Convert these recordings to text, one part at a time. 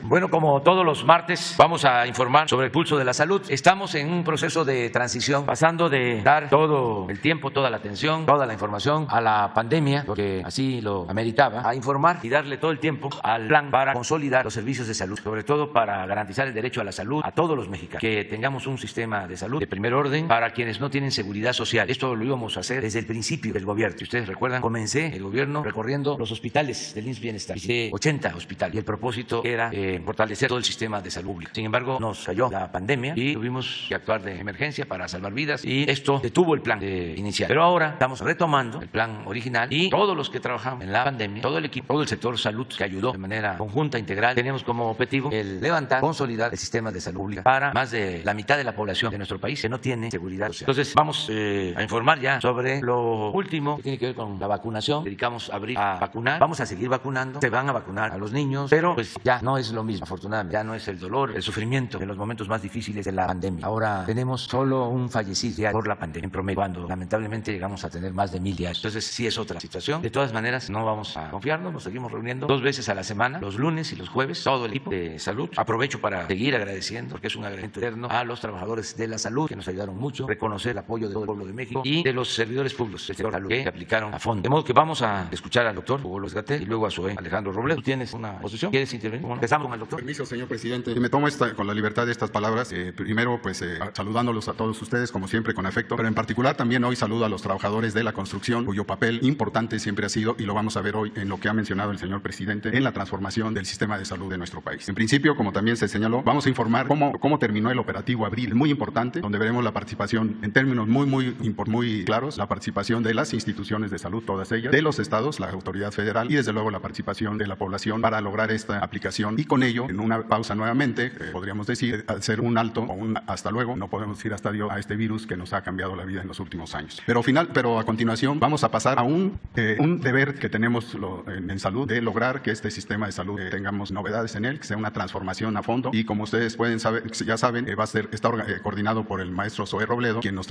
Bueno, como todos los martes, vamos a informar sobre el pulso de la salud. Estamos en un proceso de transición, pasando de dar todo el tiempo, toda la atención, toda la información a la pandemia, porque así lo ameritaba, a informar y darle todo el tiempo al plan para consolidar los servicios de salud, sobre todo para garantizar el derecho a la salud a todos los mexicanos, que tengamos un sistema de salud de primer orden para quienes no tienen seguridad social. Esto lo íbamos a hacer desde el principio del gobierno. Si ustedes recuerdan, comencé el gobierno recorriendo los hospitales del IMSS Bienestar. Visité 80 hospitales y el propósito era fortalecer todo el sistema de salud pública. Sin embargo, nos cayó la pandemia y tuvimos que actuar de emergencia para salvar vidas y esto detuvo el plan inicial. Pero ahora estamos retomando el plan original y todos los que trabajamos en la pandemia, todo el equipo, todo el sector salud que ayudó de manera conjunta, integral, tenemos como objetivo el levantar, consolidar el sistema de salud pública para más de la mitad de la población de nuestro país que no tiene seguridad social. Entonces vamos a informar ya sobre lo último que tiene que ver con la vacunación. Dedicamos abril a vacunar, vamos a seguir vacunando, se van a vacunar a los niños, pero pues ya no es lo mismo, afortunadamente, ya no es el dolor, el sufrimiento de los momentos más difíciles de la pandemia. Ahora tenemos solo un fallecido diario por la pandemia en promedio, cuando lamentablemente llegamos a tener más de 1000 diarios. Entonces sí es otra situación. De todas maneras, no vamos a confiarnos, nos seguimos reuniendo 2 veces a la semana, los lunes y los jueves, todo el equipo de salud. Aprovecho para seguir agradeciendo, porque es un agradecimiento eterno a los trabajadores de la salud que nos ayudaron mucho, reconocer el apoyo de todo el pueblo de México y de los servidores públicos del sector salud que aplicaron a fondo. De modo que vamos a escuchar al doctor Hugo López Gatell y luego a su Alejandro Robledo. ¿Tú tienes una posición? ¿Quieres intervenir? Bueno, empezamos con el doctor. Permiso, señor presidente. Me tomo con la libertad de estas palabras. Primero, pues saludándolos a todos ustedes, como siempre, con afecto, pero en particular también hoy saludo a los trabajadores de la construcción, cuyo papel importante siempre ha sido, y lo vamos a ver hoy en lo que ha mencionado el señor presidente, en la transformación del sistema de salud de nuestro país. En principio, como también se señaló, vamos a informar cómo terminó el operativo Abril, muy importante, donde veremos la participación en términos muy claros, la participación de las instituciones de salud, todas ellas, de los estados, la autoridad federal y desde luego la participación de la población para lograr esta aplicación y con ello, en una pausa nuevamente, podríamos decir, hacer un alto o un hasta luego, no podemos decir hasta adiós a este virus que nos ha cambiado la vida en los últimos años. Pero a continuación vamos a pasar a un deber que tenemos en salud de lograr que este sistema de salud tengamos novedades en él, que sea una transformación a fondo y como ustedes pueden saber, ya saben, está coordinado por el maestro Zoé Robledo, quien nos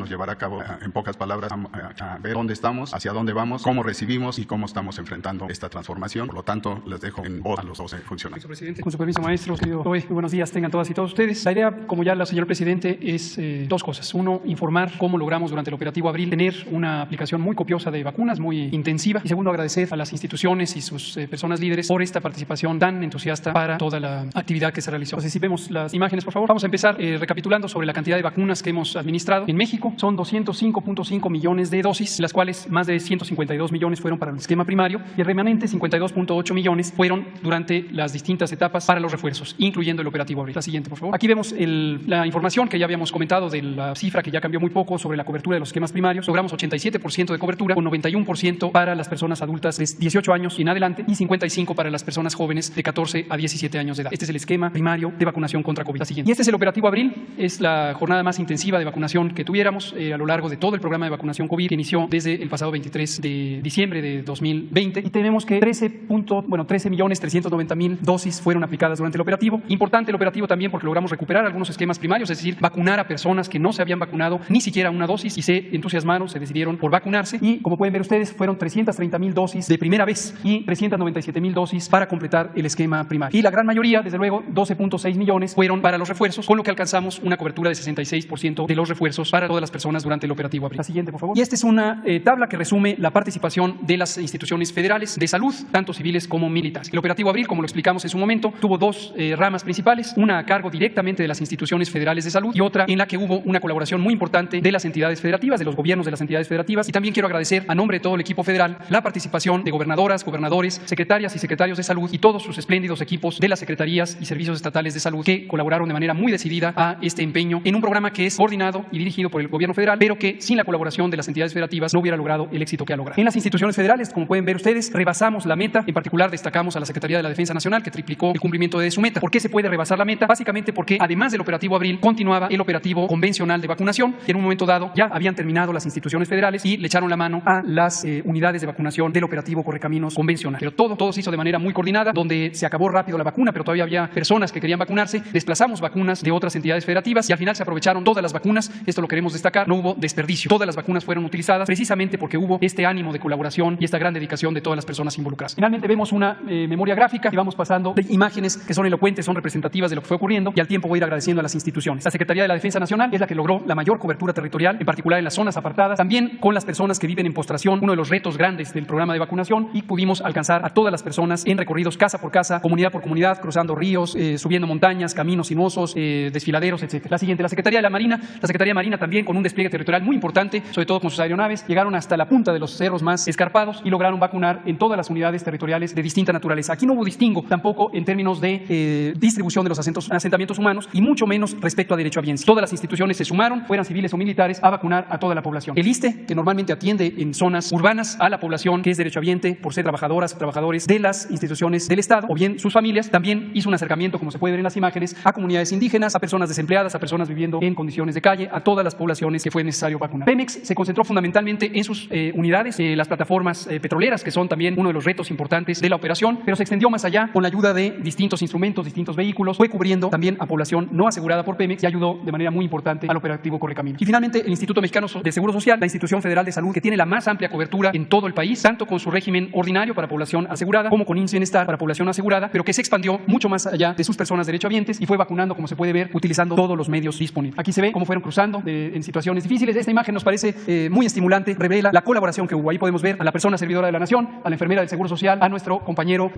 llevará a cabo en pocas palabras a ver dónde estamos, hacia dónde vamos, cómo recibimos y cómo estamos enfrentando esta transformación. Por lo tanto, les dejo en voz a los 12 funcionarios. Presidente, con su permiso, maestro, querido Zoé, muy buenos días tengan todas y todos ustedes. La idea, como ya la señor presidente, es 2 cosas. Uno, informar cómo logramos durante el operativo Abril tener una aplicación muy copiosa de vacunas, muy intensiva. Y segundo, agradecer a las instituciones y sus personas líderes por esta participación tan entusiasta para toda la actividad que se realizó. Entonces, si vemos las imágenes, por favor. Vamos a empezar recapitulando sobre la cantidad de vacunas que hemos administrado. En México son 205.5 millones de dosis, las cuales más de 152 millones fueron para el esquema primario y el remanente 52.8 millones fueron durante las distintas etapas para los refuerzos, incluyendo el operativo Abril. La siguiente, por favor. Aquí vemos la información que ya habíamos comentado de la cifra que ya cambió muy poco sobre la cobertura de los esquemas primarios. Logramos 87% de cobertura, con 91% para las personas adultas de 18 años y en adelante y 55% para las personas jóvenes de 14 a 17 años de edad. Este es el esquema primario de vacunación contra COVID. La siguiente. Y este es el operativo Abril. Es la jornada más intensiva de vacunación que tuviéramos a lo largo de todo el programa de vacunación COVID que inició desde el pasado 23 de diciembre de 2020 y tenemos que 13.390.000 dosis fueron aplicadas durante el operativo. Importante el operativo también porque logramos recuperar algunos esquemas primarios, es decir, vacunar a personas que no se habían vacunado ni siquiera una dosis y se entusiasmaron, se decidieron por vacunarse y como pueden ver ustedes fueron 330.000 dosis de primera vez y 397.000 dosis para completar el esquema primario. Y la gran mayoría, desde luego, 12.6 millones fueron para los refuerzos, con lo que alcanzamos una cobertura de 66% de los refuerzos para todas las personas durante el operativo Abril. La siguiente, por favor. Y esta es una tabla que resume la participación de las instituciones federales de salud, tanto civiles como militares. El operativo Abril, como lo explicamos en su momento, tuvo 2 ramas principales, una a cargo directamente de las instituciones federales de salud y otra en la que hubo una colaboración muy importante de las entidades federativas, de los gobiernos de las entidades federativas. Y también quiero agradecer a nombre de todo el equipo federal la participación de gobernadoras, gobernadores, secretarias y secretarios de salud y todos sus espléndidos equipos de las secretarías y servicios estatales de salud que colaboraron de manera muy decidida a este empeño en un programa que es coordinado y dirigido por el gobierno federal, pero que sin la colaboración de las entidades federativas no hubiera logrado el éxito que ha logrado. En las instituciones federales, como pueden ver ustedes, rebasamos la meta. En particular destacamos a la Secretaría de la Defensa Nacional, que triplicó el cumplimiento de su meta. ¿Por qué se puede rebasar la meta? Básicamente porque además del operativo Abril continuaba el operativo convencional de vacunación y en un momento dado ya habían terminado las instituciones federales y le echaron la mano a las unidades de vacunación del operativo Correcaminos convencional. Pero todo se hizo de manera muy coordinada, donde se acabó rápido la vacuna, pero todavía había personas que querían vacunarse. Desplazamos vacunas de otras entidades federativas y al final se aprovecharon todas las vacunas. Esto lo queremos destacar, no hubo desperdicio. Todas las vacunas fueron utilizadas precisamente porque hubo este ánimo de colaboración y esta gran dedicación de todas las personas involucradas. Finalmente vemos una memoria gráfica y vamos pasando de Hay imágenes que son elocuentes, son representativas de lo que fue ocurriendo y al tiempo voy a ir agradeciendo a las instituciones. La Secretaría de la Defensa Nacional es la que logró la mayor cobertura territorial, en particular en las zonas apartadas, también con las personas que viven en postración, uno de los retos grandes del programa de vacunación, y pudimos alcanzar a todas las personas en recorridos casa por casa, comunidad por comunidad, cruzando ríos, subiendo montañas, caminos sinuosos, desfiladeros, etc. La siguiente, la Secretaría de la Marina. La Secretaría de Marina también con un despliegue territorial muy importante, sobre todo con sus aeronaves, llegaron hasta la punta de los cerros más escarpados y lograron vacunar en todas las unidades territoriales de distinta naturaleza. Aquí no hubo distingo tampoco en términos de distribución de los asentamientos humanos y mucho menos respecto a derechohabiencia. Todas las instituciones se sumaron, fueran civiles o militares, a vacunar a toda la población. El ISSSTE, que normalmente atiende en zonas urbanas a la población que es derechohabiente por ser trabajadoras o trabajadores de las instituciones del Estado o bien sus familias, también hizo un acercamiento, como se puede ver en las imágenes, a comunidades indígenas, a personas desempleadas, a personas viviendo en condiciones de calle, a todas las poblaciones que fue necesario vacunar. Pemex se concentró fundamentalmente en sus unidades, las plataformas petroleras, que son también uno de los retos importantes de la operación, pero se extendió más allá con la ayuda de distintos instrumentos, distintos vehículos, fue cubriendo también a población no asegurada por Pemex y ayudó de manera muy importante al operativo Correcaminos. Y finalmente, el Instituto Mexicano de Seguro Social, la institución federal de salud que tiene la más amplia cobertura en todo el país, tanto con su régimen ordinario para población asegurada como con IMSS Bienestar para población asegurada, pero que se expandió mucho más allá de sus personas derechohabientes y fue vacunando, como se puede ver, utilizando todos los medios disponibles. Aquí se ve cómo fueron cruzando en situaciones difíciles. Esta imagen nos parece muy estimulante, revela la colaboración que hubo. Ahí podemos ver a la persona servidora de la Nación, a la enfermera del Seguro Social, a nuestro compañero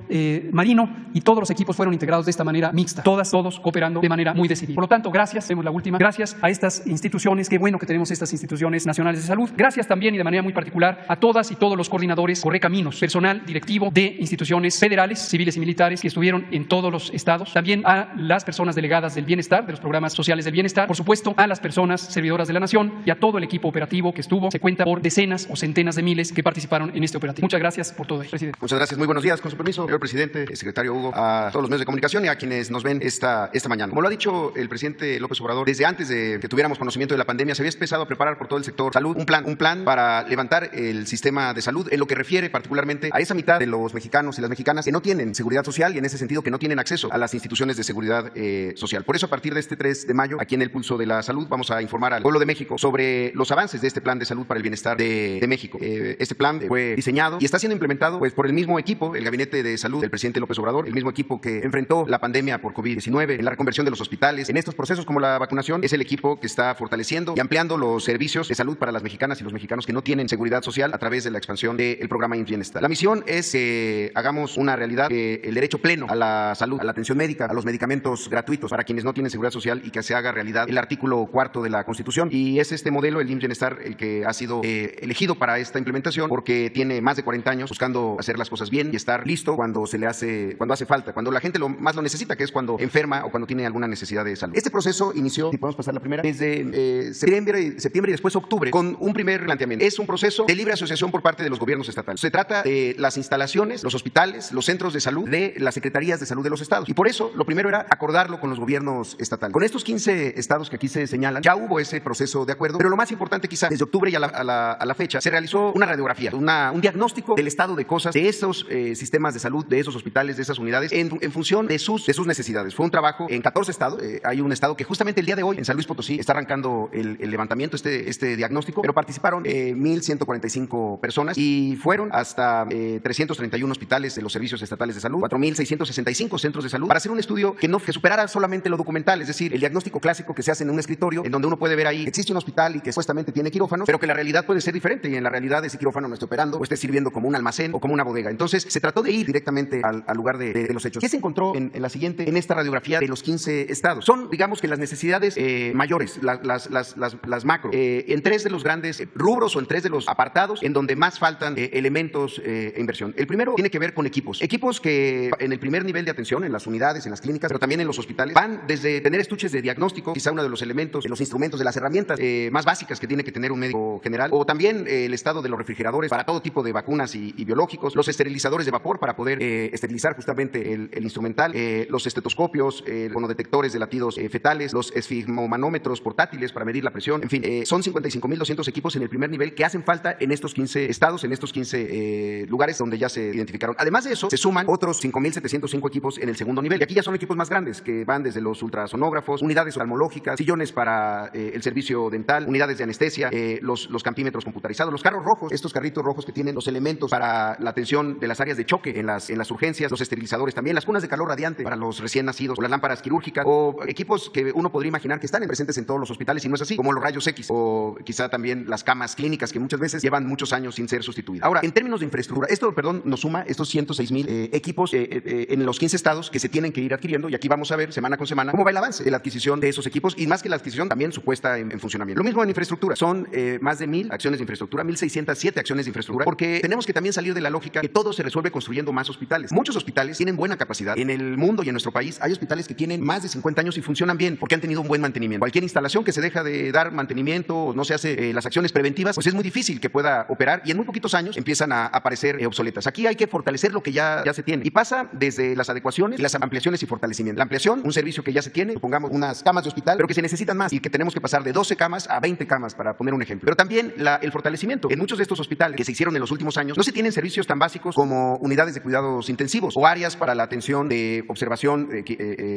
marino, y todos los equipos fueron integrados de esta manera mixta, todos cooperando de manera muy decidida. Por lo tanto, gracias, vemos la última, gracias a estas instituciones, qué bueno que tenemos estas instituciones nacionales de salud, gracias también y de manera muy particular a todas y todos los coordinadores Correcaminos, personal directivo de instituciones federales, civiles y militares que estuvieron en todos los estados, también a las personas delegadas del bienestar, de los programas sociales del bienestar, por supuesto a las personas servidoras de la Nación y a todo el equipo operativo que estuvo, se cuenta por decenas o centenas de miles que participaron en este operativo. Muchas gracias por todo ello, presidente. Muchas gracias, muy buenos días, con su permiso, señor presidente, secretario Hugo, a todos los medios de comunicación y a quienes nos ven esta mañana. Como lo ha dicho el presidente López Obrador, desde antes de que tuviéramos conocimiento de la pandemia se había empezado a preparar por todo el sector salud un plan para levantar el sistema de salud en lo que refiere particularmente a esa mitad de los mexicanos y las mexicanas que no tienen seguridad social y en ese sentido que no tienen acceso a las instituciones de seguridad social. Por eso, a partir de este 3 de mayo, aquí en el Pulso de la Salud, vamos a informar al pueblo de México sobre los avances de este plan de salud para el bienestar de México. Este plan fue diseñado y está siendo implementado por el mismo equipo, el Gabinete de Salud del presidente López Obrador, el mismo equipo que enfrentó la pandemia por COVID-19, en la reconversión de los hospitales, en estos procesos como la vacunación, es el equipo que está fortaleciendo y ampliando los servicios de salud para las mexicanas y los mexicanos que no tienen seguridad social a través de la expansión del programa IMSS Bienestar. La misión es que hagamos una realidad el derecho pleno a la salud, a la atención médica, a los medicamentos gratuitos para quienes no tienen seguridad social y que se haga realidad el artículo 4 de la Constitución. Y es este modelo, el IMSS Bienestar, el que ha sido elegido para esta implementación porque tiene más de 40 años buscando hacer las cosas bien y estar listo cuando hace falta, cuando la gente más lo necesita, que es cuando enferma o cuando tiene alguna necesidad de salud. Este proceso inició, si podemos pasar la primera, desde septiembre y después octubre, con un primer planteamiento. Es un proceso de libre asociación por parte de los gobiernos estatales. Se trata de las instalaciones, los hospitales, los centros de salud de las secretarías de salud de los estados. Y por eso, lo primero era acordarlo con los gobiernos estatales. Con estos 15 estados que aquí se señalan, ya hubo ese proceso de acuerdo, pero lo más importante quizá, desde octubre y a la fecha, se realizó una radiografía, un diagnóstico del estado de cosas de esos sistemas de salud, de esos hospitales, de esas unidades, en función de sus necesidades. Fue un trabajo en 14 estados. Hay un estado que justamente el día de hoy, en San Luis Potosí, está arrancando el levantamiento, este diagnóstico, pero participaron 1,145 personas y fueron hasta 331 hospitales de los servicios estatales de salud, 4,665 centros de salud, para hacer un estudio que superara solamente lo documental, es decir, el diagnóstico clásico que se hace en un escritorio, en donde uno puede ver ahí que existe un hospital y que supuestamente tiene quirófanos, pero que la realidad puede ser diferente y en la realidad ese quirófano no esté operando o esté sirviendo como un almacén o como una bodega. Entonces, se trató de ir directamente al lugar de los hechos. ¿Qué se encontró en esta radiografía de los 15 estados? Son, digamos que las necesidades mayores, las macro, en 3 de los grandes rubros o en 3 de los apartados en donde más faltan elementos e inversión. El primero tiene que ver con equipos que en el primer nivel de atención, en las unidades, en las clínicas, pero también en los hospitales, van desde tener estuches de diagnóstico, quizá uno de los elementos, de los instrumentos, de las herramientas más básicas que tiene que tener un médico general, o también el estado de los refrigeradores para todo tipo de vacunas y biológicos, los esterilizadores de vapor para poder esterilizar justamente el instrumental, los estetoscopios, detectores de latidos fetales, los esfigmomanómetros portátiles para medir la presión, en fin, son 55,200 equipos en el primer nivel que hacen falta en estos 15 estados, en estos 15 lugares donde ya se identificaron. Además de eso, se suman otros 5,705 equipos en el segundo nivel, y aquí ya son equipos más grandes, que van desde los ultrasonógrafos, unidades oftalmológicas, sillones para el servicio dental, unidades de anestesia, los campímetros computarizados, los carros rojos, estos carritos rojos que tienen los elementos para la atención de las áreas de choque en las urgencias, los esterilizadores también, las cunas de calor radiante para los recién nacidos, o las lámparas quirúrgicas, o equipos que uno podría imaginar que están presentes en todos los hospitales y no es así, como los rayos X, o quizá también las camas clínicas que muchas veces llevan muchos años sin ser sustituidas. Ahora, en términos de infraestructura, esto, nos suma estos 106,000 equipos en los 15 estados que se tienen que ir adquiriendo, y aquí vamos a ver semana con semana cómo va el avance de la adquisición de esos equipos, y más que la adquisición, también su puesta en funcionamiento. Lo mismo en infraestructura, son más de 1,000 acciones de infraestructura, 1,607 acciones de infraestructura, porque tenemos que también salir de la lógica que todo se resuelve construyendo más hospitales. Muchos hospitales tienen buena capacidad. En el mundo y en nuestro país hay hospitales que tienen más de 50 años y funcionan bien porque han tenido un buen mantenimiento. Cualquier instalación que se deja de dar mantenimiento o no se hace las acciones preventivas, pues es muy difícil que pueda operar y en muy poquitos años empiezan a aparecer obsoletas. Aquí hay que fortalecer lo que ya se tiene y pasa desde las adecuaciones, las ampliaciones y fortalecimiento. La ampliación, un servicio que ya se tiene, supongamos unas camas de hospital, pero que se necesitan más y que tenemos que pasar de 12 camas a 20 camas, para poner un ejemplo. Pero también el fortalecimiento. En muchos de estos hospitales que se hicieron en los últimos años no se tienen servicios tan básicos como unidades de cuidados intensivos o áreas para la atención de observación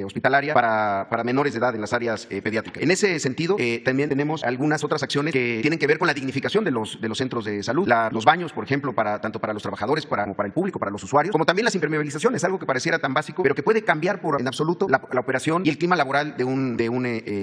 hospitalaria para menores de edad en las áreas pediátricas. En ese sentido, también tenemos algunas otras acciones que tienen que ver con la dignificación de los centros de salud. Los baños, por ejemplo, tanto para los trabajadores como para el público, para los usuarios, como también las impermeabilizaciones, algo que pareciera tan básico, pero que puede cambiar en absoluto la operación y el clima laboral de un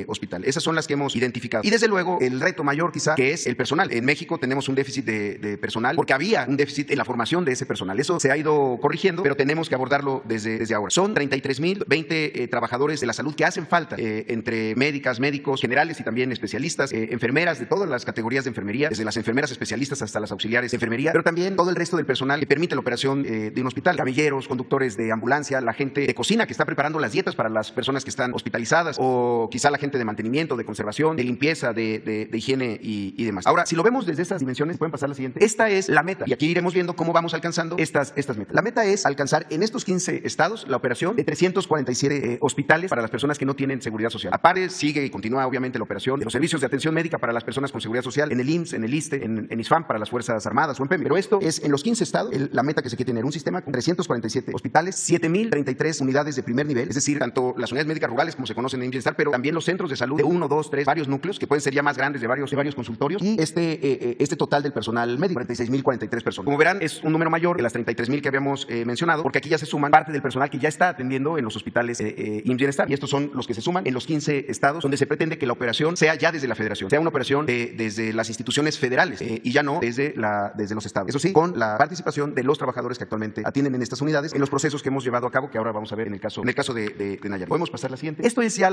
hospital. Esas son las que hemos identificado. Y desde luego, el reto mayor quizá, que es el personal. En México tenemos un déficit de personal porque había un déficit en la formación de ese personal. Eso se ha ido corrigiendo, pero tenemos que abordarlo desde ahora. Son 33,020 trabajadores de la salud que hacen falta, entre médicas, médicos generales y también especialistas, enfermeras de todas las categorías de enfermería, desde las enfermeras especialistas hasta las auxiliares de enfermería, pero también todo el resto del personal que permite la operación de un hospital, camilleros, conductores de ambulancia, la gente de cocina que está preparando las dietas para las personas que están hospitalizadas, o quizá la gente de mantenimiento, de conservación, de limpieza, de higiene y demás. Ahora, si lo vemos desde estas dimensiones, pueden pasar a la siguiente. Esta es la meta y aquí iremos viendo cómo vamos alcanzando estas metas. La meta es alcanzar en estos 15 estados la operación de 347 hospitales para las personas que no tienen seguridad social. Aparte, sigue y continúa obviamente la operación de los servicios de atención médica para las personas con seguridad social en el IMSS, en el ISSSTE, en ISFAM para las Fuerzas Armadas o en PEM. Pero esto es en los 15 estados la meta que se quiere tener, un sistema con 347 hospitales, 7,033 unidades de primer nivel, es decir, tanto las unidades médicas rurales como se conocen en Bienestar, pero también los centros de salud de 1, 2, 3, varios núcleos que pueden ser ya más grandes de varios consultorios, y este total del personal médico, 46,043 personas. Como verán, es un número mayor de las 33,000 que habíamos mencionado, porque aquí ya se suman parte del personal que ya está atendiendo en los hospitales IMSS Bienestar, y estos son los que se suman en los 15 estados donde se pretende que la operación sea ya desde la federación, sea una operación desde las instituciones federales y ya no desde los estados. Eso sí, con la participación de los trabajadores que actualmente atienden en estas unidades en los procesos que hemos llevado a cabo, que ahora vamos a ver en el caso de Nayarit. Podemos pasar a la siguiente. Esto es ya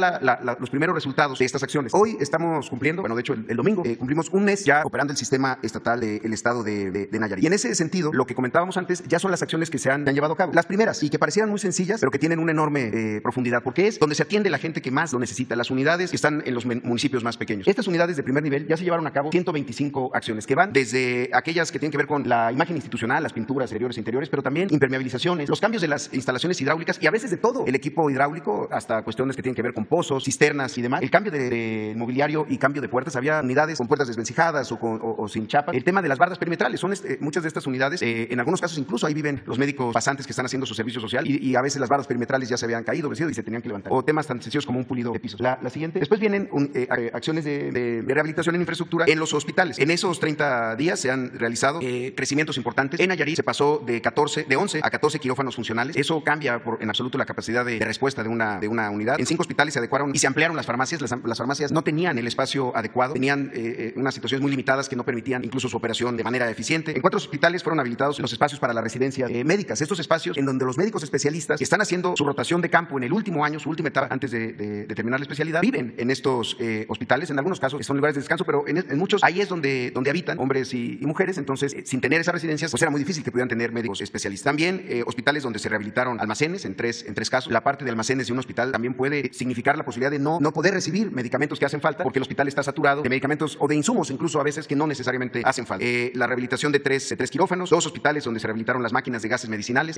los primeros resultados de estas acciones. Hoy estamos cumpliendo, de hecho el domingo cumplimos un mes ya operando el sistema estatal del estado de Nayarit. Y en ese sentido, lo que comentábamos antes ya son las acciones que se han llevado a cabo. Las primeras, y que parecieran muy sencillas, pero que tienen una enorme profundidad, porque es donde se atiende la gente que más lo necesita, las unidades que están en los municipios más pequeños. Estas unidades de primer nivel ya se llevaron a cabo 125 acciones que van desde aquellas que tienen que ver con la imagen institucional, las pinturas exteriores e interiores, pero también impermeabilizaciones, los cambios de las instalaciones hidráulicas y a veces de todo el equipo hidráulico, hasta cuestiones que tienen que ver con pozos, cisternas y demás. El cambio de mobiliario y cambio de puertas. Había unidades con puertas desvencijadas o sin chapa. El tema de las bardas perimetrales. Son muchas de estas unidades, en algunos casos incluso ahí viven los médicos pasantes que están haciendo su servicio social y a veces las bardas perimetrales ya se habían caído, vencido y se tenían que levantar. O temas tan sencillos como un pulido de pisos. La siguiente. Después vienen acciones de rehabilitación en infraestructura en los hospitales. En esos 30 días se han realizado crecimientos importantes. En Nayarit se pasó de 11 a 14 quirófanos funcionales. Eso cambia en absoluto la capacidad de respuesta de una unidad. En 5 hospitales se adecuaron y se ampliaron las farmacias. Las farmacias no tenían el espacio adecuado, tenían unas situaciones muy limitadas que no permitían incluso su operación de manera eficiente. En 4 hospitales fueron habilitados los espacios para las residencias médicas. Estos espacios en donde los médicos especialistas que están haciendo su rotación de campo en el último año, su última etapa antes de terminar la especialidad, viven en estos hospitales. En algunos casos son lugares de descanso, pero en muchos ahí es donde habitan hombres y mujeres. Entonces, sin tener esas residencias, pues era muy difícil que pudieran tener médicos especialistas. También hospitales donde se rehabilitaron almacenes en tres casos. La parte de almacenes de un hospital también puede significar la posibilidad de no poder recibir medicamentos que hacen falta porque el hospital está saturado de medicamentos o de insumos incluso a veces que no necesariamente hacen falta. La rehabilitación de tres quirófanos, 2 hospitales donde se rehabilitaron las máquinas de gases medicinales,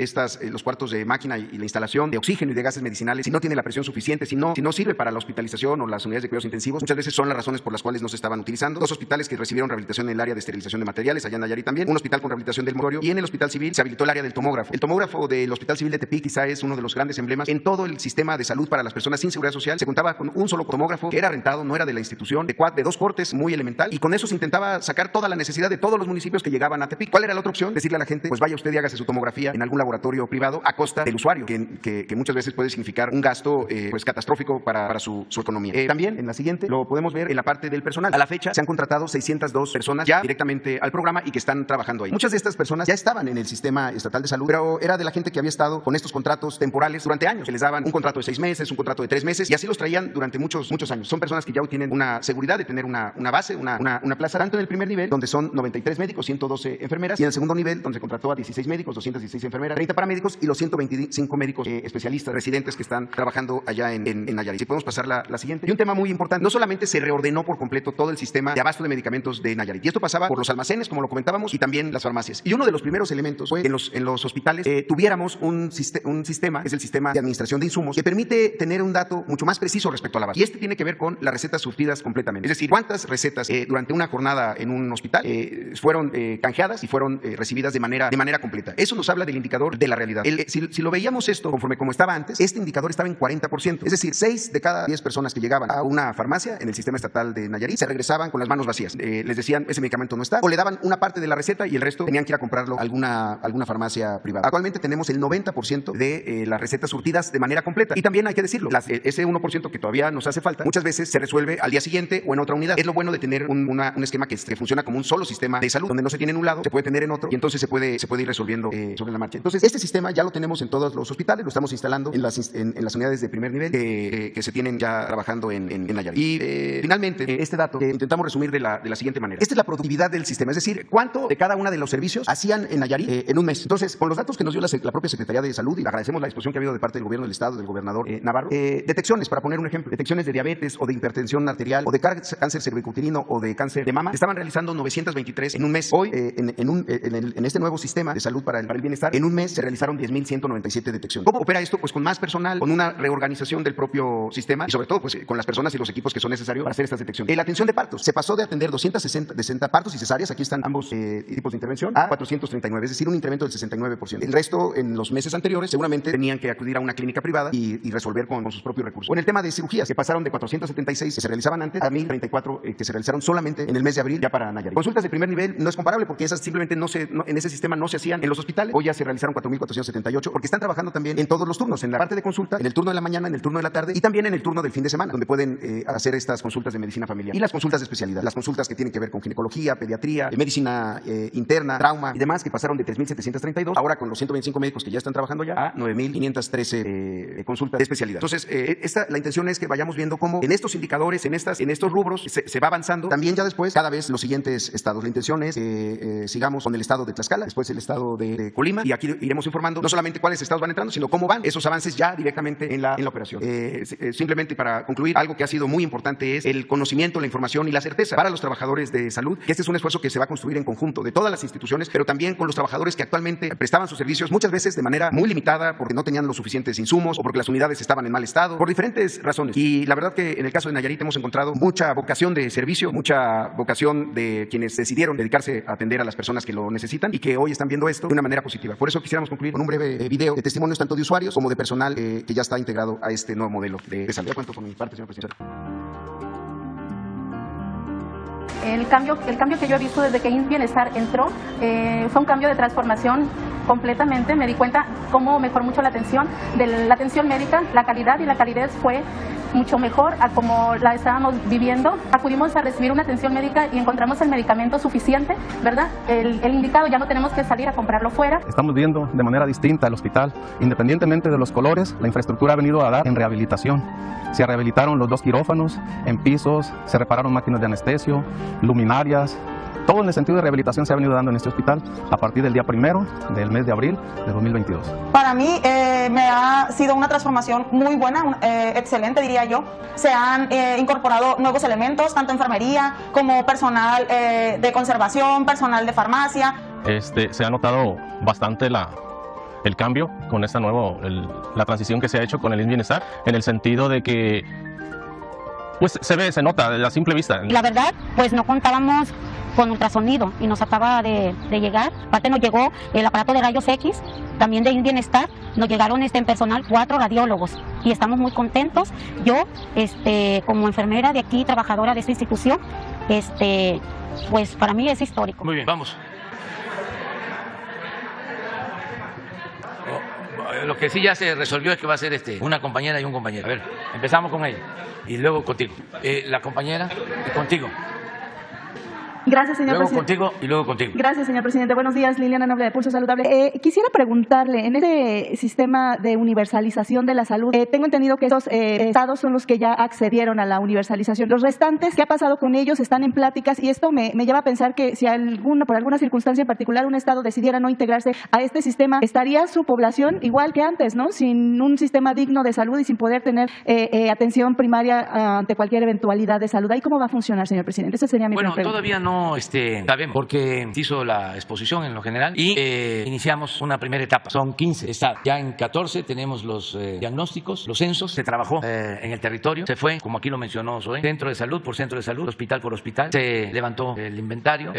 los cuartos de máquina y la instalación de oxígeno y de gases medicinales, si no tiene la presión suficiente, si no sirve para la hospitalización o las unidades de cuidados intensivos, muchas veces son las razones por las cuales no se estaban utilizando. 2 hospitales que recibieron rehabilitación en el área de esterilización de materiales, allá en Nayarit también, un hospital con rehabilitación del motorio y en el hospital civil se habilitó el área del tomógrafo. El tomógrafo del Hospital Civil de Tepic quizá es uno de los grandes emblemas en todo el sistema de salud para las personas sin seguridad social. Se contaba con un solo tomógrafo que era rentado, no era de la institución, de 2 cortes, muy elemental, y con eso se intentaba sacar toda la necesidad de todos los municipios que llegaban a Tepic. ¿Cuál era la otra opción? Decirle a la gente, pues vaya usted y hágase su tomografía en algún laboratorio privado a a costa del usuario, que muchas veces puede significar un gasto pues catastrófico para su economía. También en la siguiente lo podemos ver en la parte del personal. A la fecha se han contratado 602 personas ya directamente al programa y que están trabajando ahí. Muchas de estas personas ya estaban en el sistema estatal de salud, pero era de la gente que había estado con estos contratos temporales durante años. Se les daban un contrato de 6 meses, un contrato de 3 meses y así los traían durante muchos años. Son personas que ya tienen una seguridad de tener una base, una plaza, tanto en el primer nivel, donde son 93 médicos, 112 enfermeras, y en el segundo nivel, donde se contrató a 16 médicos, 216 enfermeras, 30 paramédicos y los 125 médicos especialistas residentes que están trabajando allá en Nayarit. Si podemos pasar la siguiente. Y un tema muy importante, no solamente se reordenó por completo todo el sistema de abasto de medicamentos de Nayarit, y esto pasaba por los almacenes, como lo comentábamos, y también las farmacias. Y uno de los primeros elementos fue en los hospitales tuviéramos un sistema, que es el sistema de administración de insumos, que permite tener un dato mucho más preciso respecto a la base. Y este tiene que ver con las recetas surtidas completamente. Es decir, cuántas recetas durante una jornada en un hospital fueron canjeadas y fueron recibidas de manera completa. Eso nos habla del indicador de la realidad. Si lo veíamos esto conforme como estaba antes, este indicador estaba en 40%. Es decir, 6 de cada 10 personas que llegaban a una farmacia en el sistema estatal de Nayarit se regresaban con las manos vacías. Les decían, ese medicamento no está, o le daban una parte de la receta y el resto tenían que ir a comprarlo a alguna farmacia privada. Actualmente tenemos el 90% de las recetas surtidas de manera completa. Y también hay que decirlo, ese 1% que todavía nos hace falta, muchas veces se resuelve al día siguiente o en otra unidad. Es lo bueno de tener un esquema que funciona como un solo sistema de salud, donde no se tiene en un lado, se puede tener en otro y entonces se puede ir resolviendo sobre la marcha. Entonces, este sistema ya lo tenemos en todos los hospitales, lo estamos instalando en las unidades de primer nivel que se tienen ya trabajando en Nayarit. Y finalmente, este dato que intentamos resumir de la siguiente manera. Esta es la productividad del sistema, es decir, cuánto de cada uno de los servicios hacían en Nayarit en un mes. Entonces, con los datos que nos dio la propia Secretaría de Salud, y le agradecemos la disposición que ha habido de parte del gobierno del Estado, del gobernador Navarro, detecciones, para poner un ejemplo, detecciones de diabetes o de hipertensión arterial o de cáncer cervicuterino o de cáncer de mama, estaban realizando 923 en un mes. Hoy, en este nuevo sistema de salud para el bienestar, en un mes se realizaron 10,197 detecciones. ¿Cómo opera esto? Pues con más personal, con una reorganización del propio sistema y sobre todo pues con las personas y los equipos que son necesarios para hacer estas detecciones. La atención de partos se pasó de atender 260 partos y cesáreas, aquí están ambos tipos de intervención, a 439, es decir, un incremento del 69%. El resto, en los meses anteriores, seguramente tenían que acudir a una clínica privada y resolver con sus propios recursos. O en el tema de cirugías, que pasaron de 476 que se realizaban antes a 1,034 que se realizaron solamente en el mes de abril ya para Nayarit. Consultas de primer nivel no es comparable porque esas simplemente en ese sistema no se hacían en los hospitales. Hoy ya se realizaron 4,478 porque están trabajando también en todos los turnos, en la parte de consulta, en el turno de la mañana, en el turno de la tarde y también en el turno del fin de semana, donde pueden hacer estas consultas de medicina familiar y las consultas de especialidad, las consultas que tienen que ver con ginecología, pediatría, medicina interna, trauma y demás, que pasaron de 3,732 ahora con los 125 médicos que ya están trabajando ya a 9,513 consultas de especialidad. Entonces, la intención es que vayamos viendo cómo en estos indicadores, en estos rubros se va avanzando. También ya después, cada vez los siguientes estados. La intención es sigamos con el estado de Tlaxcala, después el estado de Colima y aquí iremos informando no solamente cuáles estados van entrando, sino cómo van esos avances ya directamente en la operación. Simplemente para concluir, algo que ha sido muy importante es el conocimiento, la información y la certeza para los trabajadores de salud, que este es un esfuerzo que se va a construir en conjunto de todas las instituciones, pero también con los trabajadores que actualmente prestaban sus servicios muchas veces de manera muy limitada porque no tenían los suficientes insumos o porque las unidades estaban en mal estado, por diferentes razones. Y la verdad que en el caso de Nayarit hemos encontrado mucha vocación de servicio, mucha vocación de quienes decidieron dedicarse a atender a las personas que lo necesitan y que hoy están viendo esto de una manera positiva. Por eso quisiéramos concluir con un breve video de testimonios tanto de usuarios como de personal que ya está integrado a este nuevo modelo de salud. Ya cuento con mi parte, señor presidente. El cambio que yo he visto desde que Bienestar entró fue un cambio de transformación completamente. Me di cuenta cómo mejoró mucho la atención médica, la calidad y la calidez fue mucho mejor a como la estábamos viviendo. Acudimos a recibir una atención médica y encontramos el medicamento suficiente, ¿verdad? El indicado, ya no tenemos que salir a comprarlo fuera. Estamos viendo de manera distinta el hospital. Independientemente de los colores, la infraestructura ha venido a dar en rehabilitación. Se rehabilitaron los 2 quirófanos en pisos, se repararon máquinas de anestesio, luminarias. Todo en el sentido de rehabilitación se ha venido dando en este hospital a partir del día 1 del mes de abril de 2022. Para mí me ha sido una transformación muy buena, excelente diría yo. Se han incorporado nuevos elementos, tanto enfermería como personal de conservación, personal de farmacia. Se ha notado bastante el cambio con la transición que se ha hecho con el Bienestar, en el sentido de que pues se nota a simple vista. La verdad, pues no contábamos con ultrasonido y nos acaba de llegar. Aparte nos llegó el aparato de rayos X, también de Bienestar, nos llegaron en personal 4 radiólogos y estamos muy contentos. Yo, como enfermera de aquí, trabajadora de esta institución, pues para mí es histórico. Muy bien, vamos. lo que sí ya se resolvió es que va a ser una compañera y un compañero. A ver, empezamos con ella y luego contigo. La compañera y contigo. Gracias, señor luego presidente. Contigo y luego contigo. Gracias, señor presidente. Buenos días, Liliana Noble de Pulso Saludable. Quisiera preguntarle, en este sistema de universalización de la salud, tengo entendido que estos estados son los que ya accedieron a la universalización. Los restantes, ¿qué ha pasado con ellos? Están en pláticas y esto me lleva a pensar que si por alguna circunstancia en particular un estado decidiera no integrarse a este sistema, estaría su población igual que antes, ¿no? Sin un sistema digno de salud y sin poder tener atención primaria ante cualquier eventualidad de salud. ¿Ahí cómo va a funcionar, señor presidente? Esa sería mi primera pregunta. Todavía no sabemos, porque hizo la exposición en lo general y iniciamos una primera etapa. Son 15 estados. Ya en 14 tenemos los diagnósticos, los censos. Se trabajó en el territorio. Se fue, como aquí lo mencionó Zoe, centro de salud por centro de salud, hospital por hospital. Se levantó el inventario,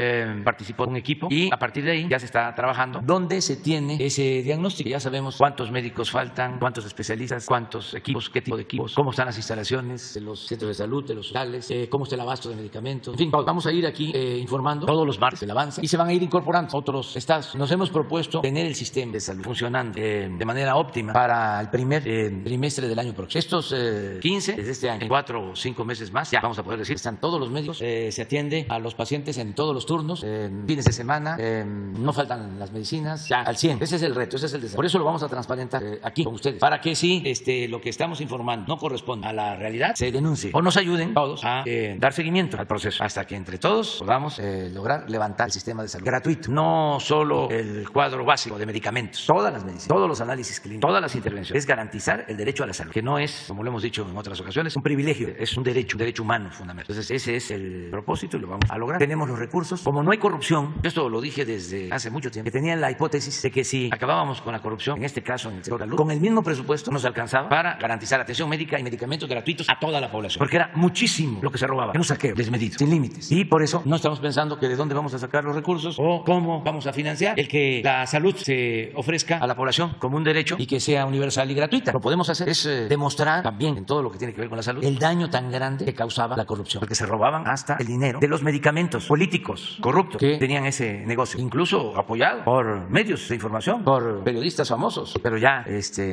participó un equipo y a partir de ahí ya se está trabajando dónde se tiene ese diagnóstico. Ya sabemos cuántos médicos faltan, cuántos especialistas, cuántos equipos, qué tipo de equipos, cómo están las instalaciones de los centros de salud, de los hospitales, cómo está el abasto de medicamentos. En fin, vamos a ir aquí informando todos los martes del avance y se van a ir incorporando otros estados. Nos hemos propuesto tener el sistema de salud funcionando de manera óptima para el primer trimestre del año próximo. Estos 15, desde este año, en 4 o 5 meses más, ya vamos a poder decir, están todos los médicos, se atiende a los pacientes en todos los turnos, fines de semana, no faltan las medicinas, ya al 100. Ese es el reto, ese es el desafío. Por eso lo vamos a transparentar aquí con ustedes, para que si lo que estamos informando no corresponde a la realidad, se denuncie o nos ayuden todos a dar seguimiento al proceso, hasta que entre todos podamos lograr levantar el sistema de salud gratuito. No solo el cuadro básico de medicamentos, todas las medicinas, todos los análisis clínicos, todas las intervenciones. Es garantizar el derecho a la salud, que no es, como lo hemos dicho en otras ocasiones, un privilegio, es un derecho humano fundamental. Entonces ese es el propósito y lo vamos a lograr. Tenemos los recursos. Como no hay corrupción, esto lo dije desde hace mucho tiempo, que tenían la hipótesis de que si acabábamos con la corrupción, en este caso en el sector de salud, con el mismo presupuesto nos alcanzaba para garantizar atención médica y medicamentos gratuitos a toda la población, porque era muchísimo lo que se robaba, en un saqueo desmedido, sin límites. Y por eso no estamos pensando que de dónde vamos a sacar los recursos o cómo vamos a financiar el que la salud se ofrezca a la población como un derecho y que sea universal y gratuita. Lo podemos hacer es demostrar también en todo lo que tiene que ver con la salud el daño tan grande que causaba la corrupción, porque se robaban hasta el dinero de los medicamentos, políticos corruptos que tenían ese negocio, incluso apoyado por medios de información, por periodistas famosos. Pero ya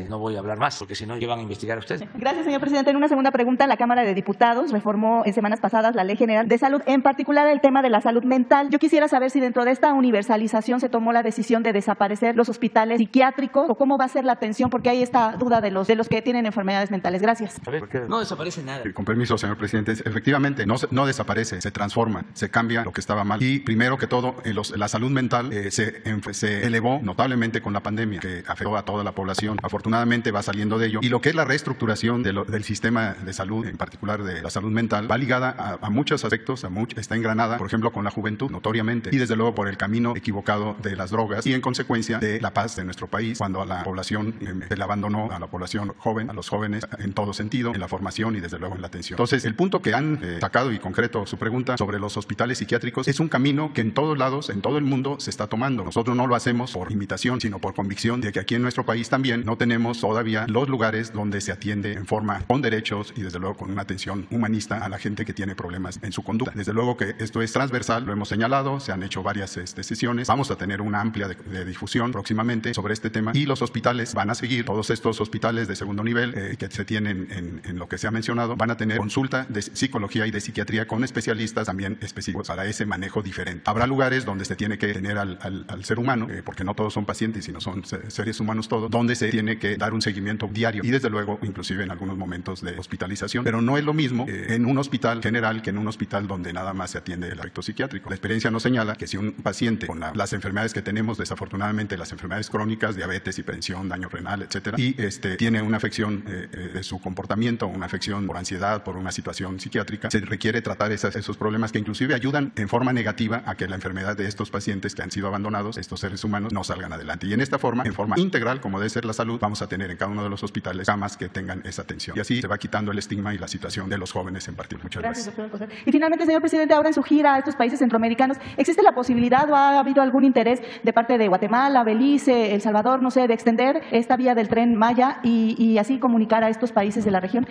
no voy a hablar más, porque si no llevan a investigar a ustedes. Gracias, señor presidente. En una segunda pregunta, la Cámara de Diputados reformó en semanas pasadas la Ley General de Salud, en particular el tema de la salud mental. Yo quisiera saber si dentro de esta universalización se tomó la decisión de desaparecer los hospitales psiquiátricos o cómo va a ser la atención, porque hay esta duda de los que tienen enfermedades mentales. Gracias. A ver, no desaparece nada. Con permiso, señor presidente. Efectivamente, no desaparece, se transforma, se cambia lo que estaba mal. Y primero que todo, la salud mental se elevó notablemente con la pandemia, que afectó a toda la población. Afortunadamente va saliendo de ello. Y lo que es la reestructuración del sistema de salud, en particular de la salud mental, va ligada a muchos aspectos, está engranada, por ejemplo, con la juventud, notoriamente, y desde luego por el camino equivocado de las drogas y en consecuencia de la paz de nuestro país, cuando a la población se le abandonó, a la población joven, a los jóvenes en todo sentido, en la formación y desde luego en la atención. Entonces, el punto que han sacado y concreto su pregunta sobre los hospitales psiquiátricos es un camino que en todos lados, en todo el mundo se está tomando. Nosotros no lo hacemos por imitación, sino por convicción de que aquí en nuestro país también no tenemos todavía los lugares donde se atiende en forma con derechos y desde luego con una atención humanista a la gente que tiene problemas en su conducta. Desde luego que esto es transversal, lo hemos señalado, se han hecho varias sesiones, vamos a tener una amplia de difusión próximamente sobre este tema y los hospitales van a seguir, todos estos hospitales de segundo nivel que se tienen en lo que se ha mencionado, van a tener consulta de psicología y de psiquiatría con especialistas también específicos para ese manejo diferente. Habrá lugares donde se tiene que tener al ser humano, porque no todos son pacientes, sino son seres humanos todos, donde se tiene que dar un seguimiento diario y desde luego inclusive en algunos momentos de hospitalización, pero no es lo mismo en un hospital general que en un hospital donde nada más se atiende el aspecto psiquiátrico. La experiencia nos señala que si un paciente con las enfermedades que tenemos, desafortunadamente las enfermedades crónicas, diabetes, hipertensión, daño renal, etcétera, y tiene una afección de su comportamiento, una afección por ansiedad, por una situación psiquiátrica, se requiere tratar esos problemas que inclusive ayudan en forma negativa a que la enfermedad de estos pacientes que han sido abandonados, estos seres humanos, no salgan adelante. Y en esta forma, en forma integral, como debe ser la salud, vamos a tener en cada uno de los hospitales camas que tengan esa atención. Y así se va quitando el estigma y la situación de los jóvenes en particular. Muchas gracias. Doctor. Y finalmente, señor presidente, ahora en su gira a estos países centroamericanos, ¿existe la posibilidad o ha habido algún interés de parte de Guatemala, Belice, El Salvador, no sé, de extender esta vía del Tren Maya y así comunicar a estos países de la región?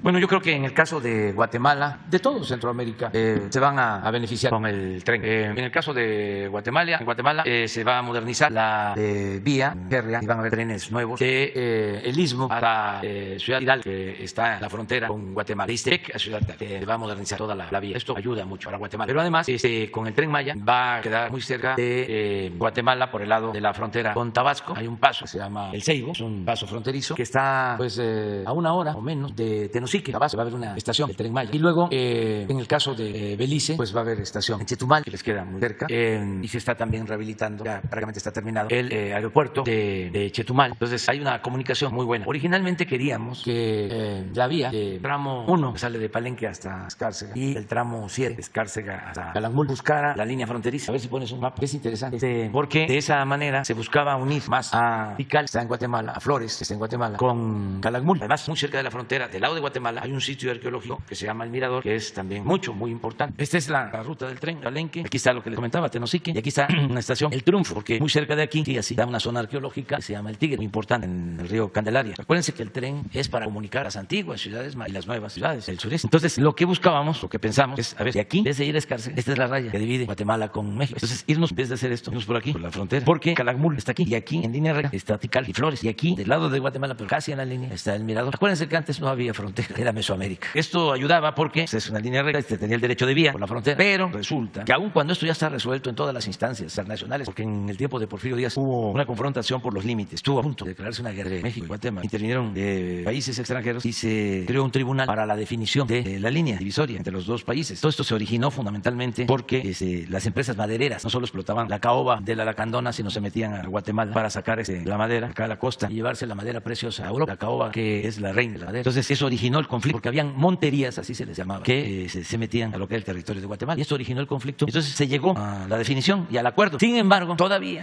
Bueno, yo creo que en el caso de Guatemala, de todo Centroamérica, se van a beneficiar con el tren. En el caso de Guatemala, se va a modernizar la vía férrea y van a haber trenes nuevos de el Istmo hasta Ciudad Hidalgo, que está en la frontera con Guatemala. De Ixtepec a Ciudad Hidalgo, que va a modernizar toda la vía. Esto ayuda mucho para Guatemala. Pero además, con el Tren Maya va a quedar muy cerca de Guatemala por el lado de la frontera con Tabasco. Hay un paso que se llama El Ceibo, es un paso fronterizo que está pues a 1 hora o menos de Tenosique, Tabasco. Va a haber una estación del Tren Maya. Y luego, en el caso de Belice, pues va a haber estación en Chetumal, que les queda muy cerca, y se está también rehabilitando, ya prácticamente está terminado, el aeropuerto de Chetumal. Entonces hay una comunicación muy buena. Originalmente queríamos que la vía de tramo 1, que sale de Palenque hasta Escárcega, y el tramo 7, de Escárcega hasta Calakmul, buscara la línea fronteriza. A ver si pones un mapa, es interesante, porque de esa manera se buscaba unir más a Tikal, que está en Guatemala, a Flores, que está en Guatemala, con Calakmul. Además, muy cerca de la frontera, del lado de Guatemala, hay un sitio arqueológico que se llama El Mirador, que es también muy importante. Esta es la ruta del tren, Palenque. Aquí está lo que les comentaba, Tenosique, y aquí está una estación, El Triunfo, porque muy cerca de aquí, y así da una zona arqueológica que se llama El Tigre, muy importante en el río Candelaria. Acuérdense que el tren es para comunicar las antiguas ciudades y las nuevas ciudades del sureste. Entonces, lo que buscábamos, lo que pensamos es, a ver, de aquí, en vez de ir a Escárcega, esta es la raya que divide Guatemala con México. Entonces, irnos, en vez de hacer esto, irnos por aquí, por la frontera, porque Calakmul está aquí, y aquí, en línea recta, está Tikal y Flores, y aquí, del lado de Guatemala, pero casi en la línea, está El Mirador. Acuérdense que antes no había frontera, era Mesoamérica. Esto ayudaba porque es una línea recta, tenía el derecho de vía por la frontera, pero resulta que aun cuando esto ya está resuelto en todas las instancias internacionales, porque en el tiempo de Porfirio Díaz hubo una confrontación por los límites, estuvo a punto de declararse una guerra de México y Guatemala, intervinieron de países extranjeros y se creó un tribunal para la definición de la línea divisoria entre los dos países. Todo esto se originó fundamentalmente porque las empresas madereras no solo explotaban la caoba de la lacandona, sino se metían a Guatemala para sacar la madera acá a la costa y llevarse la madera preciosa a Europa, la caoba que es la reina de la madera. Entonces eso originó el conflicto, porque habían monterías, así se les llamaba, que se metían a lo que era el territorio de Guatemala, y esto originó el conflicto. Entonces se llegó a la definición y al acuerdo. Sin embargo, todavía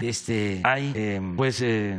hay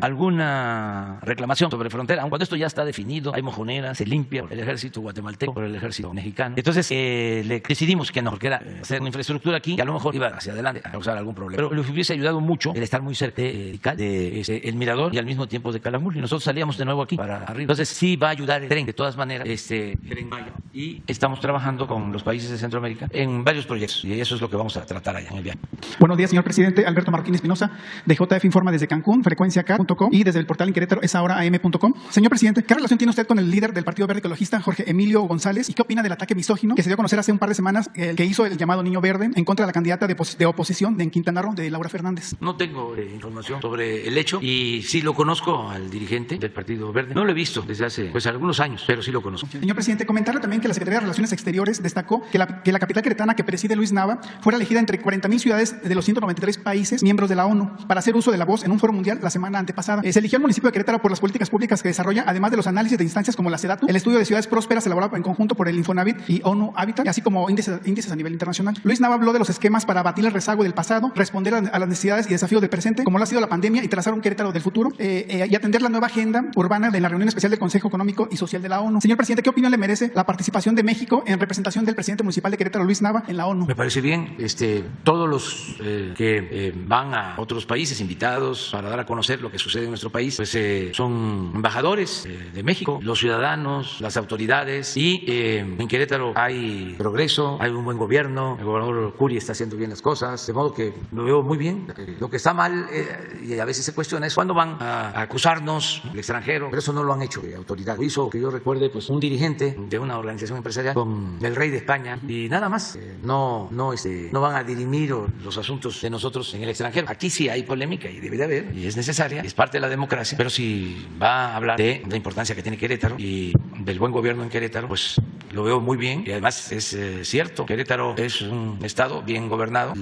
alguna reclamación sobre frontera, aun cuando esto ya está definido, hay mojoneras, se limpia por el ejército guatemalteco, por el ejército mexicano. Entonces le decidimos que no, porque era hacer una infraestructura aquí que a lo mejor iba hacia adelante a causar algún problema. Pero les hubiese ayudado mucho el estar muy cerca de El Mirador y al mismo tiempo de Calakmul, y nosotros salíamos de nuevo aquí para arriba. Entonces sí va a ayudar el tren, de todas maneras, Tren Maya, y estamos trabajando con los países de Centroamérica en varios proyectos, y eso es lo que vamos a tratar allá en el viaje. Buenos días, señor presidente. Alberto Martín Espinosa, de JF Informa desde Cancún, frecuenciacar.com, y desde el portal en Querétaro, esahora.am.com. Señor presidente, ¿qué relación tiene usted con el líder del Partido Verde Ecologista, Jorge Emilio González, y qué opina del ataque misógino que se dio a conocer hace un par de semanas, el que hizo el llamado Niño Verde en contra de la candidata de oposición en Quintana Roo, de Laura Fernández? No tengo información sobre el hecho, y sí lo conozco al dirigente del Partido Verde. No lo he visto desde hace algunos años, pero sí lo conozco. Señor presidente, comentarle también que la Secretaría de Relaciones Exteriores destacó que la capital queretana que preside Luis Nava fuera elegida entre 40.000 ciudades de los 193 países miembros de la ONU para hacer uso de la voz en un foro mundial la semana antepasada. Se eligió el municipio de Querétaro por las políticas públicas que desarrolla, además de los análisis de instancias como la SEDATU, el estudio de ciudades prósperas elaborado en conjunto por el Infonavit y ONU Habitat, así como índices a nivel internacional. Luis Nava habló de los esquemas para abatir el rezago del pasado, responder a las necesidades y desafíos del presente, como lo ha sido la pandemia, y trazar un Querétaro del futuro, y atender la nueva agenda urbana de la reunión especial del Consejo Económico y Social de la ONU. Señor presidente, ¿qué opinión le merece la participación de México en representación del presidente municipal de Querétaro, Luis Nava, en la ONU? Me parece bien. Todos los que van a otros países invitados para dar a conocer lo que sucede en nuestro país, pues son embajadores de México, los ciudadanos, las autoridades, y en Querétaro hay progreso, hay un buen gobierno, el gobernador Curi está haciendo bien las cosas, de modo que lo veo muy bien. Lo que está mal, y a veces se cuestiona, es cuando van a acusarnos el extranjero, pero eso no lo han hecho autoridades. Lo hizo, que yo recuerde, pues un dirigente de una organización empresarial con el rey de España, y nada más. No van a dirimir los asuntos de nosotros en el extranjero. Aquí sí hay polémica, y debe de haber, y es necesaria, es parte de la democracia, pero si va a hablar de la importancia que tiene Querétaro y del buen gobierno en Querétaro, pues lo veo muy bien. Y además es cierto, Querétaro es un estado bien gobernado,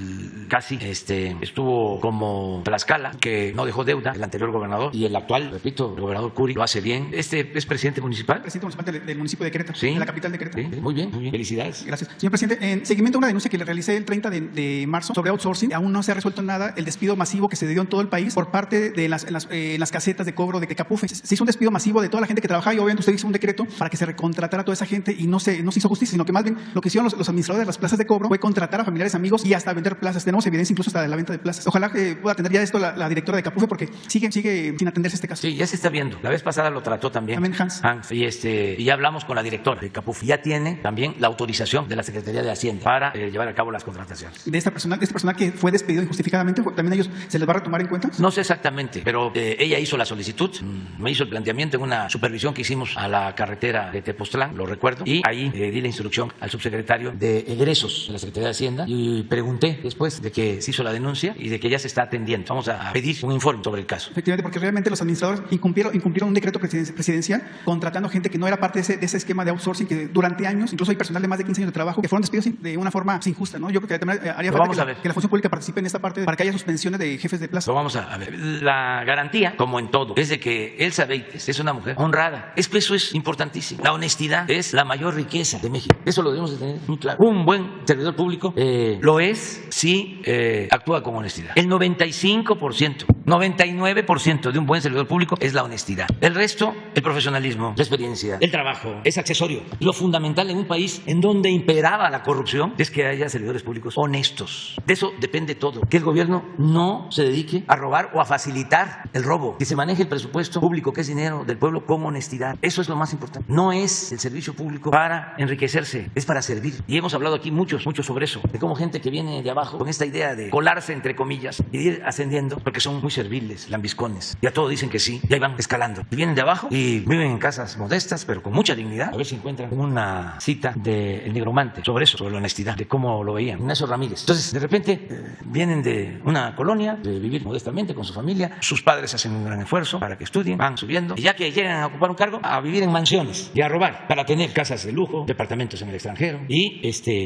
casi estuvo como Tlaxcala, que no dejó deuda, el anterior gobernador, y el actual, repito, el gobernador Curi lo hace bien. Es presidente municipal. Presidente municipal del municipio de Querétaro, sí, de la capital de Querétaro. Sí, muy bien, felicidades. Gracias. Señor presidente, en seguimiento a una denuncia que le realicé el 30 de marzo sobre outsourcing, aún no se ha resuelto nada el despido masivo que se dio en todo el país por parte de las casetas de cobro de Capufe. Se hizo un despido masivo de toda la gente que trabajaba, y obviamente usted hizo un decreto para que se recontratara a toda esa gente, y no no se hizo justicia, sino que más bien lo que hicieron los administradores de las plazas de cobro fue contratar a familiares, amigos y hasta vender plazas. Tenemos evidencia incluso hasta de la venta de plazas. Ojalá que pueda atender ya esto la directora de Capufe, porque sigue sin atenderse este caso. Sí, ya se está viendo. La vez pasada lo trató también Hans. Y ya hablamos con la directora de Capufe. Ya tiene también la autorización de la Secretaría de Hacienda para llevar a cabo las contrataciones. De este personal que fue despedido injustificadamente, ¿también a ellos se les va a retomar en cuenta? No sé exactamente, pero ella hizo la solicitud, me hizo el planteamiento en una supervisión que hicimos a la carretera de Tepoztlán, lo recuerdo, y ahí di la instrucción al subsecretario de Egresos de la Secretaría de Hacienda y pregunté después de que se hizo la denuncia y de que ya se está atendiendo. Vamos a pedir un informe sobre el caso. Efectivamente, porque realmente los administradores incumplieron un decreto presidencial contratando gente que no era parte de ese esquema de outsourcing, que durante años, incluso hay personal de más de 15 años de trabajo que fueron despedidos de una forma injusta, ¿no? Yo creo que también haría falta que la función pública participe en esta parte para que haya suspensiones de jefes de plaza. Lo vamos a ver. La garantía, como en todo, es de que Elsa Beites es una mujer honrada. Eso es importantísimo. La honestidad es la mayor riqueza de México. Eso lo debemos de tener muy claro. Un buen servidor público lo es si actúa con honestidad. El 95%, 99% de un buen servidor público es la honestidad. El resto, el profesionalismo, la experiencia, el trabajo, es accesorio. Lo fundamental en un país en donde imperaba la corrupción es que haya servidores públicos honestos. De eso depende todo. Que el gobierno no se dedique a robar o a facilitar el robo. Que se maneje el presupuesto público, que es dinero del pueblo, con honestidad. Eso es lo más importante. No es el servicio público para enriquecerse, es para servir. Y hemos hablado aquí mucho sobre eso, de cómo gente que viene de abajo con esta idea de colarse entre comillas y ir ascendiendo porque son muy serviles, lambiscones. Y a todo dicen que sí, y ahí van escalando. Y vienen de abajo y viven en casas modestas, pero con mucha dignidad. A ver si encuentran una cita del Nigromante sobre eso, sobre la honestidad, de cómo lo veían Ignacio Ramírez. Entonces, de repente, vienen de una colonia, de vivir modestamente con su familia, sus padres hacen un gran esfuerzo para que estudien, van subiendo, y ya que llegan a ocupar un cargo, a vivir en mansiones y a robar para tener casas de lujo, departamentos en el extranjero y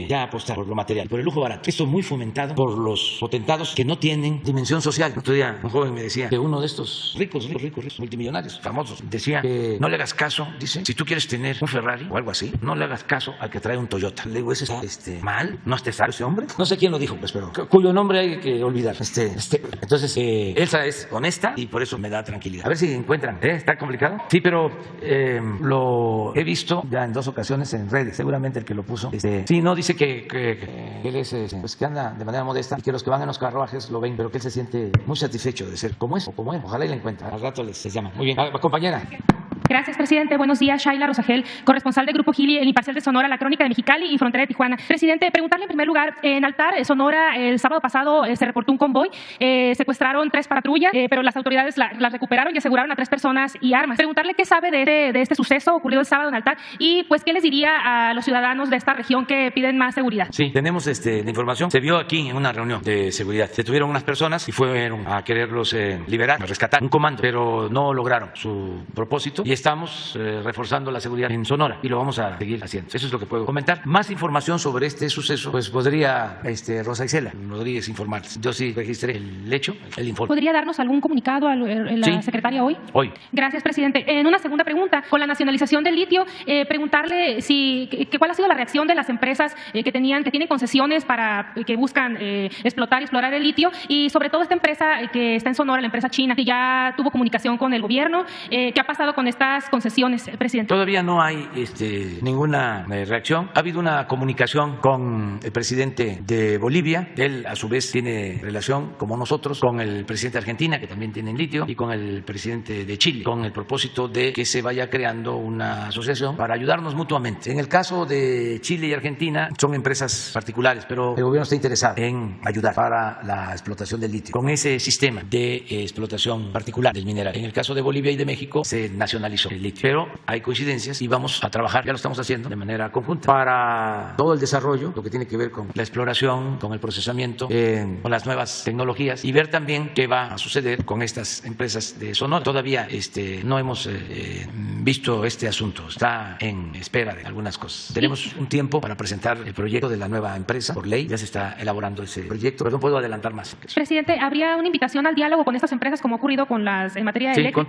ya apostar por lo material, por el lujo barato. Esto es muy fomentado por los potentados que no tienen dimensión social. Otro día un joven me decía que uno de estos ricos, multimillonarios, famosos, decía que no le hagas caso, dice, si tú quieres tener un Ferrari o algo así, no le hagas caso al que trae un Toyota. Le digo, ¿ese está mal? ¿No te sabe ese hombre? No sé quién lo dijo, pues, pero cuyo nombre hay que olvidar. Entonces, Elsa es honesta y por eso me da tranquilidad. A ver si encuentran. ¿Está complicado? Sí, pero lo he visto ya en 2 ocasiones en redes. Seguramente el que lo puso. Sí, no, dice que él es, pues que anda de manera modesta y que los que van en los carruajes lo ven, pero que él se siente muy satisfecho de ser como es o como él. Ojalá y la encuentre. Al rato les llama. Muy bien. Compañera. Gracias, presidente. Buenos días. Shaila Rosagel, corresponsal del Grupo Gili, el Imparcial de Sonora, La Crónica de Mexicali y Frontera de Tijuana. Presidente, preguntarle en primer lugar, en Altar, Sonora, el sábado pasado se reportó un convoy, secuestraron 3 patrullas, pero las autoridades las recuperaron y aseguraron a 3 personas y armas. Preguntarle qué sabe de este suceso ocurrido el sábado en Altar y pues qué les diría a los ciudadanos de esta región que piden más seguridad. Sí, tenemos la información. Se vio aquí en una reunión de seguridad. Se detuvieron unas personas y fueron a quererlos liberar, a rescatar un comando, pero no lograron su propósito y estamos reforzando la seguridad en Sonora y lo vamos a seguir haciendo. Eso es lo que puedo comentar. Más información sobre este suceso, pues podría Rosa Isela Rodríguez informarles. Yo sí registré el hecho, el informe. ¿Podría darnos algún comunicado a la secretaria hoy? Hoy. Gracias, presidente. En una segunda pregunta, con la nacionalización del litio, preguntarle cuál ha sido la reacción de las empresas que tienen concesiones que buscan explorar el litio y sobre todo esta empresa que está en Sonora, la empresa china, que ya tuvo comunicación con el gobierno. ¿Qué ha pasado con estas concesiones, presidente? Todavía no hay ninguna reacción. Ha habido una comunicación con el presidente de Bolivia. Él, a su vez, tiene relación, como nosotros, con el presidente de Argentina, que también tiene litio, y con el presidente de Chile, con el propósito de que se vaya creando una asociación para ayudarnos mutuamente. En el caso de Chile y Argentina, son empresas particulares, pero el gobierno está interesado en ayudar para la explotación del litio, con ese sistema de explotación particular del mineral. En el caso de Bolivia y de México, se nacionalizó el litio. Pero hay coincidencias y vamos a trabajar, ya lo estamos haciendo de manera conjunta, para todo el desarrollo, lo que tiene que ver con la exploración, con el procesamiento, con las nuevas tecnologías y ver también qué va a suceder con estas empresas de Sonora. Todavía no hemos visto este asunto, está en espera de algunas cosas. Tenemos un tiempo para presentar el proyecto de la nueva empresa por ley, ya se está elaborando ese proyecto, pero no puedo adelantar más. Presidente, ¿habría una invitación al diálogo con estas empresas como ha ocurrido con las en materia de eléctrica?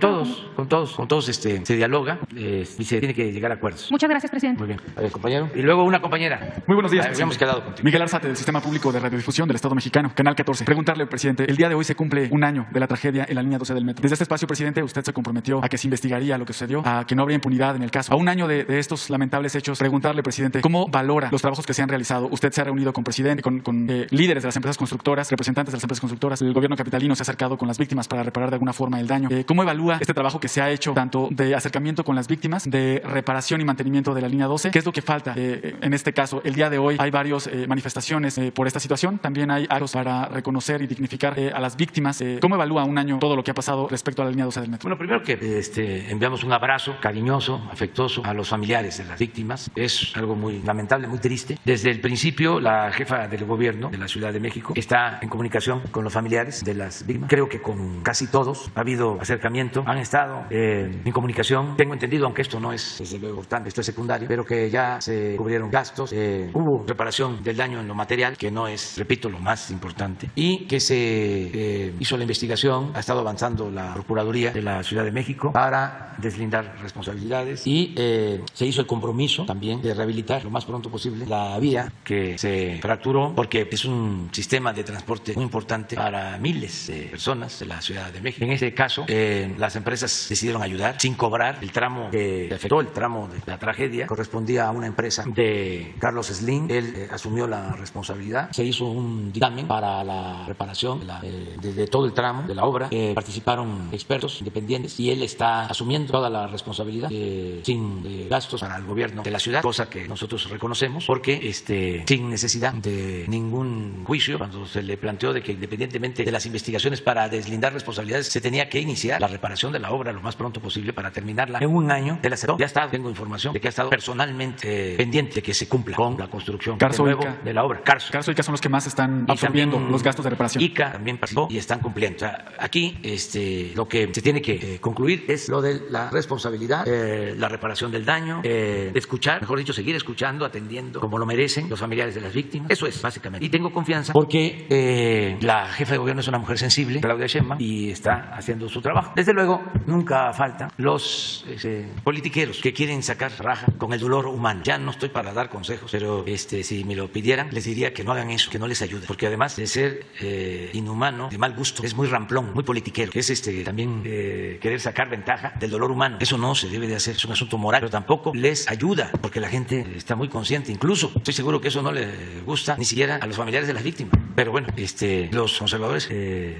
Con todos que se dialoga y se tiene que llegar a acuerdos. Muchas gracias, presidente. Muy bien. A ver, compañero. Y luego una compañera. Muy buenos días. Habíamos quedado contigo. Miguel Arzate, del Sistema Público de Radiodifusión del Estado Mexicano, Canal 14. Preguntarle, presidente, el día de hoy se cumple un año de la tragedia en la línea 12 del metro. Desde este espacio, presidente, usted se comprometió a que se investigaría lo que sucedió, a que no habría impunidad en el caso. A un año de estos lamentables hechos, preguntarle, presidente, ¿cómo valora los trabajos que se han realizado? Usted se ha reunido con presidente, con líderes de las empresas constructoras, representantes de las empresas constructoras. El gobierno capitalino se ha acercado con las víctimas para reparar de alguna forma el daño. ¿Cómo evalúa este trabajo que se ha hecho, tanto de acercamiento con las víctimas, de reparación y mantenimiento de la línea 12? ¿Qué es lo que falta en este caso? El día de hoy hay varias manifestaciones por esta situación. También hay actos para reconocer y dignificar a las víctimas. ¿Cómo evalúa un año todo lo que ha pasado respecto a la línea 12 del metro? Bueno, primero que enviamos un abrazo cariñoso, afectuoso a los familiares de las víctimas. Es algo muy lamentable, muy triste. Desde el principio, la jefa del gobierno de la Ciudad de México está en comunicación con los familiares de las víctimas. Creo que con casi todos ha habido acercamiento, han estado en comunicación. Tengo entendido, aunque esto no es desde luego importante, esto es secundario, pero que ya se cubrieron gastos, hubo reparación del daño en lo material, que no es, repito, lo más importante, y que se hizo la investigación. Ha estado avanzando la Procuraduría de la Ciudad de México para deslindar responsabilidades y se hizo el compromiso también de rehabilitar lo más pronto posible la vía que se fracturó, porque es un sistema de transporte muy importante para miles de personas de la Ciudad de México. En este caso, las empresas decidieron ayudar sin cobrar. El tramo que afectó, el tramo de la tragedia, correspondía a una empresa de Carlos Slim. Él asumió la responsabilidad. Se hizo un dictamen para la reparación de todo el tramo de la obra. Participaron expertos independientes y él está asumiendo toda la responsabilidad sin gastos para el gobierno de la ciudad, cosa que nosotros reconocemos, porque sin necesidad de ningún juicio, cuando se le planteó de que independientemente de las investigaciones para deslindar responsabilidades, se tenía que iniciar la reparación de la obra lo más pronto posible para terminarla en un año. Él aceptó. Ya está, tengo información de que ha estado personalmente pendiente de que se cumpla con la construcción de la obra. Carso y ICA son los que más están absorbiendo los gastos de reparación. ICA también participó y están cumpliendo. O sea, aquí lo que se tiene que concluir es lo de la responsabilidad, la reparación del daño, escuchar, mejor dicho, seguir escuchando, atendiendo como lo merecen los familiares de las víctimas. Eso es, básicamente. Y tengo confianza porque la jefa de gobierno es una mujer sensible, Claudia Sheinbaum, y está haciendo su trabajo. Desde luego, nunca faltan los politiqueros que quieren sacar raja con el dolor humano. Ya no estoy para dar consejos, pero si me lo pidieran, les diría que no hagan eso, que no les ayude, porque además de ser inhumano, de mal gusto, es muy ramplón, muy politiquero, que es también querer sacar ventaja del dolor humano. Eso no se debe de hacer, es un asunto moral, pero tampoco les ayuda, porque la gente está muy consciente. Incluso estoy seguro que eso no le gusta ni siquiera a los familiares de las víctimas. Pero bueno, los conservadores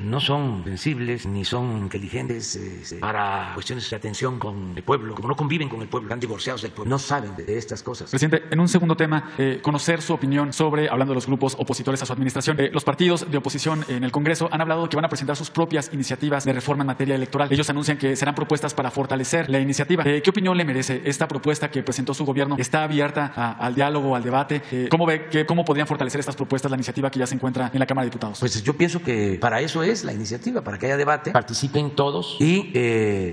no son sensibles ni son inteligentes para cuestiones de atención con el pueblo. Como no conviven con el pueblo, están divorciados del pueblo, no saben de estas cosas. Presidente, en un segundo tema, conocer su opinión sobre, hablando de los grupos opositores a su administración, los partidos de oposición en el Congreso han hablado que van a presentar sus propias iniciativas de reforma en materia electoral. Ellos anuncian que serán propuestas para fortalecer la iniciativa. ¿Qué opinión le merece esta propuesta que presentó su gobierno? ¿Está abierta al diálogo, al debate? ¿Cómo podrían fortalecer estas propuestas la iniciativa que ya se encuentra en la Cámara de Diputados? Pues yo pienso que para eso es la iniciativa, para que haya debate, participen todos y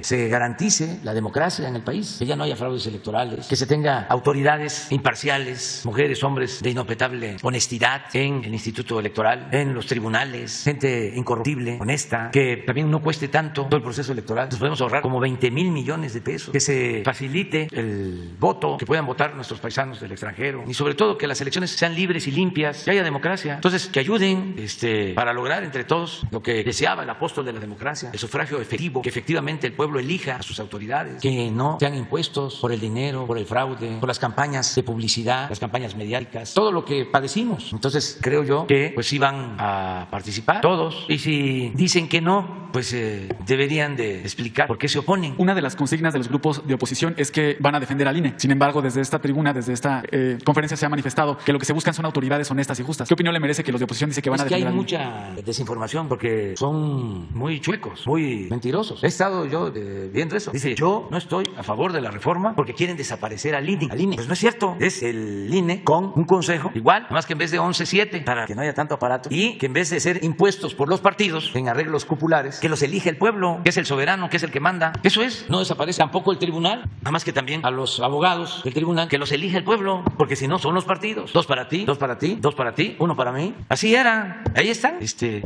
se garantice la democracia en el país, que ya no haya fraudes electorales, que se tenga autoridades imparciales, mujeres, hombres de inobjetable honestidad en el Instituto Electoral, en los tribunales, gente incorruptible, honesta, que también no cueste tanto todo el proceso electoral. Nos podemos ahorrar como 20,000 millones de pesos, que se facilite el voto, que puedan votar nuestros paisanos del extranjero y sobre todo que las elecciones sean libres y limpias, que haya democracia. Entonces, que ayuden para lograr entre todos lo que deseaba el apóstol de la democracia, el sufragio efectivo, que efectivamente el pueblo elija a sus autoridades, que no sean impuestos por el dinero, por el fraude, por las campañas de publicidad, las campañas mediáticas, todo lo que padecimos. Entonces, creo yo que pues sí van a participar todos, y si dicen que no, pues deberían de explicar por qué se oponen. Una de las consignas de los grupos de oposición es que van a defender al INE. Sin embargo, desde esta tribuna, desde esta conferencia se ha manifestado que lo que se buscan son autoridades honestas y justas. ¿Qué opinión le merece que los de oposición dicen que van a defender al INE? Es que hay mucha desinformación porque son muy chuecos, muy mentirosos. He estado yo viendo eso. Dice, yo no estoy a favor de la reforma porque quieren desaparecer al INE. Pues no es cierto. Es el INE con un consejo igual, más que en vez de 11-7, para que no haya tanto aparato, y que en vez de ser impuestos por los partidos en arreglos cupulares, que los elige el pueblo, que es el soberano, que es el que manda. Eso es. No desaparece tampoco el tribunal, nada más que también a los abogados del tribunal, que los elige el pueblo, porque si no son los partidos. 2 para ti, 2 para ti, 2 para ti, 1 para mí. Así es. manera ahí están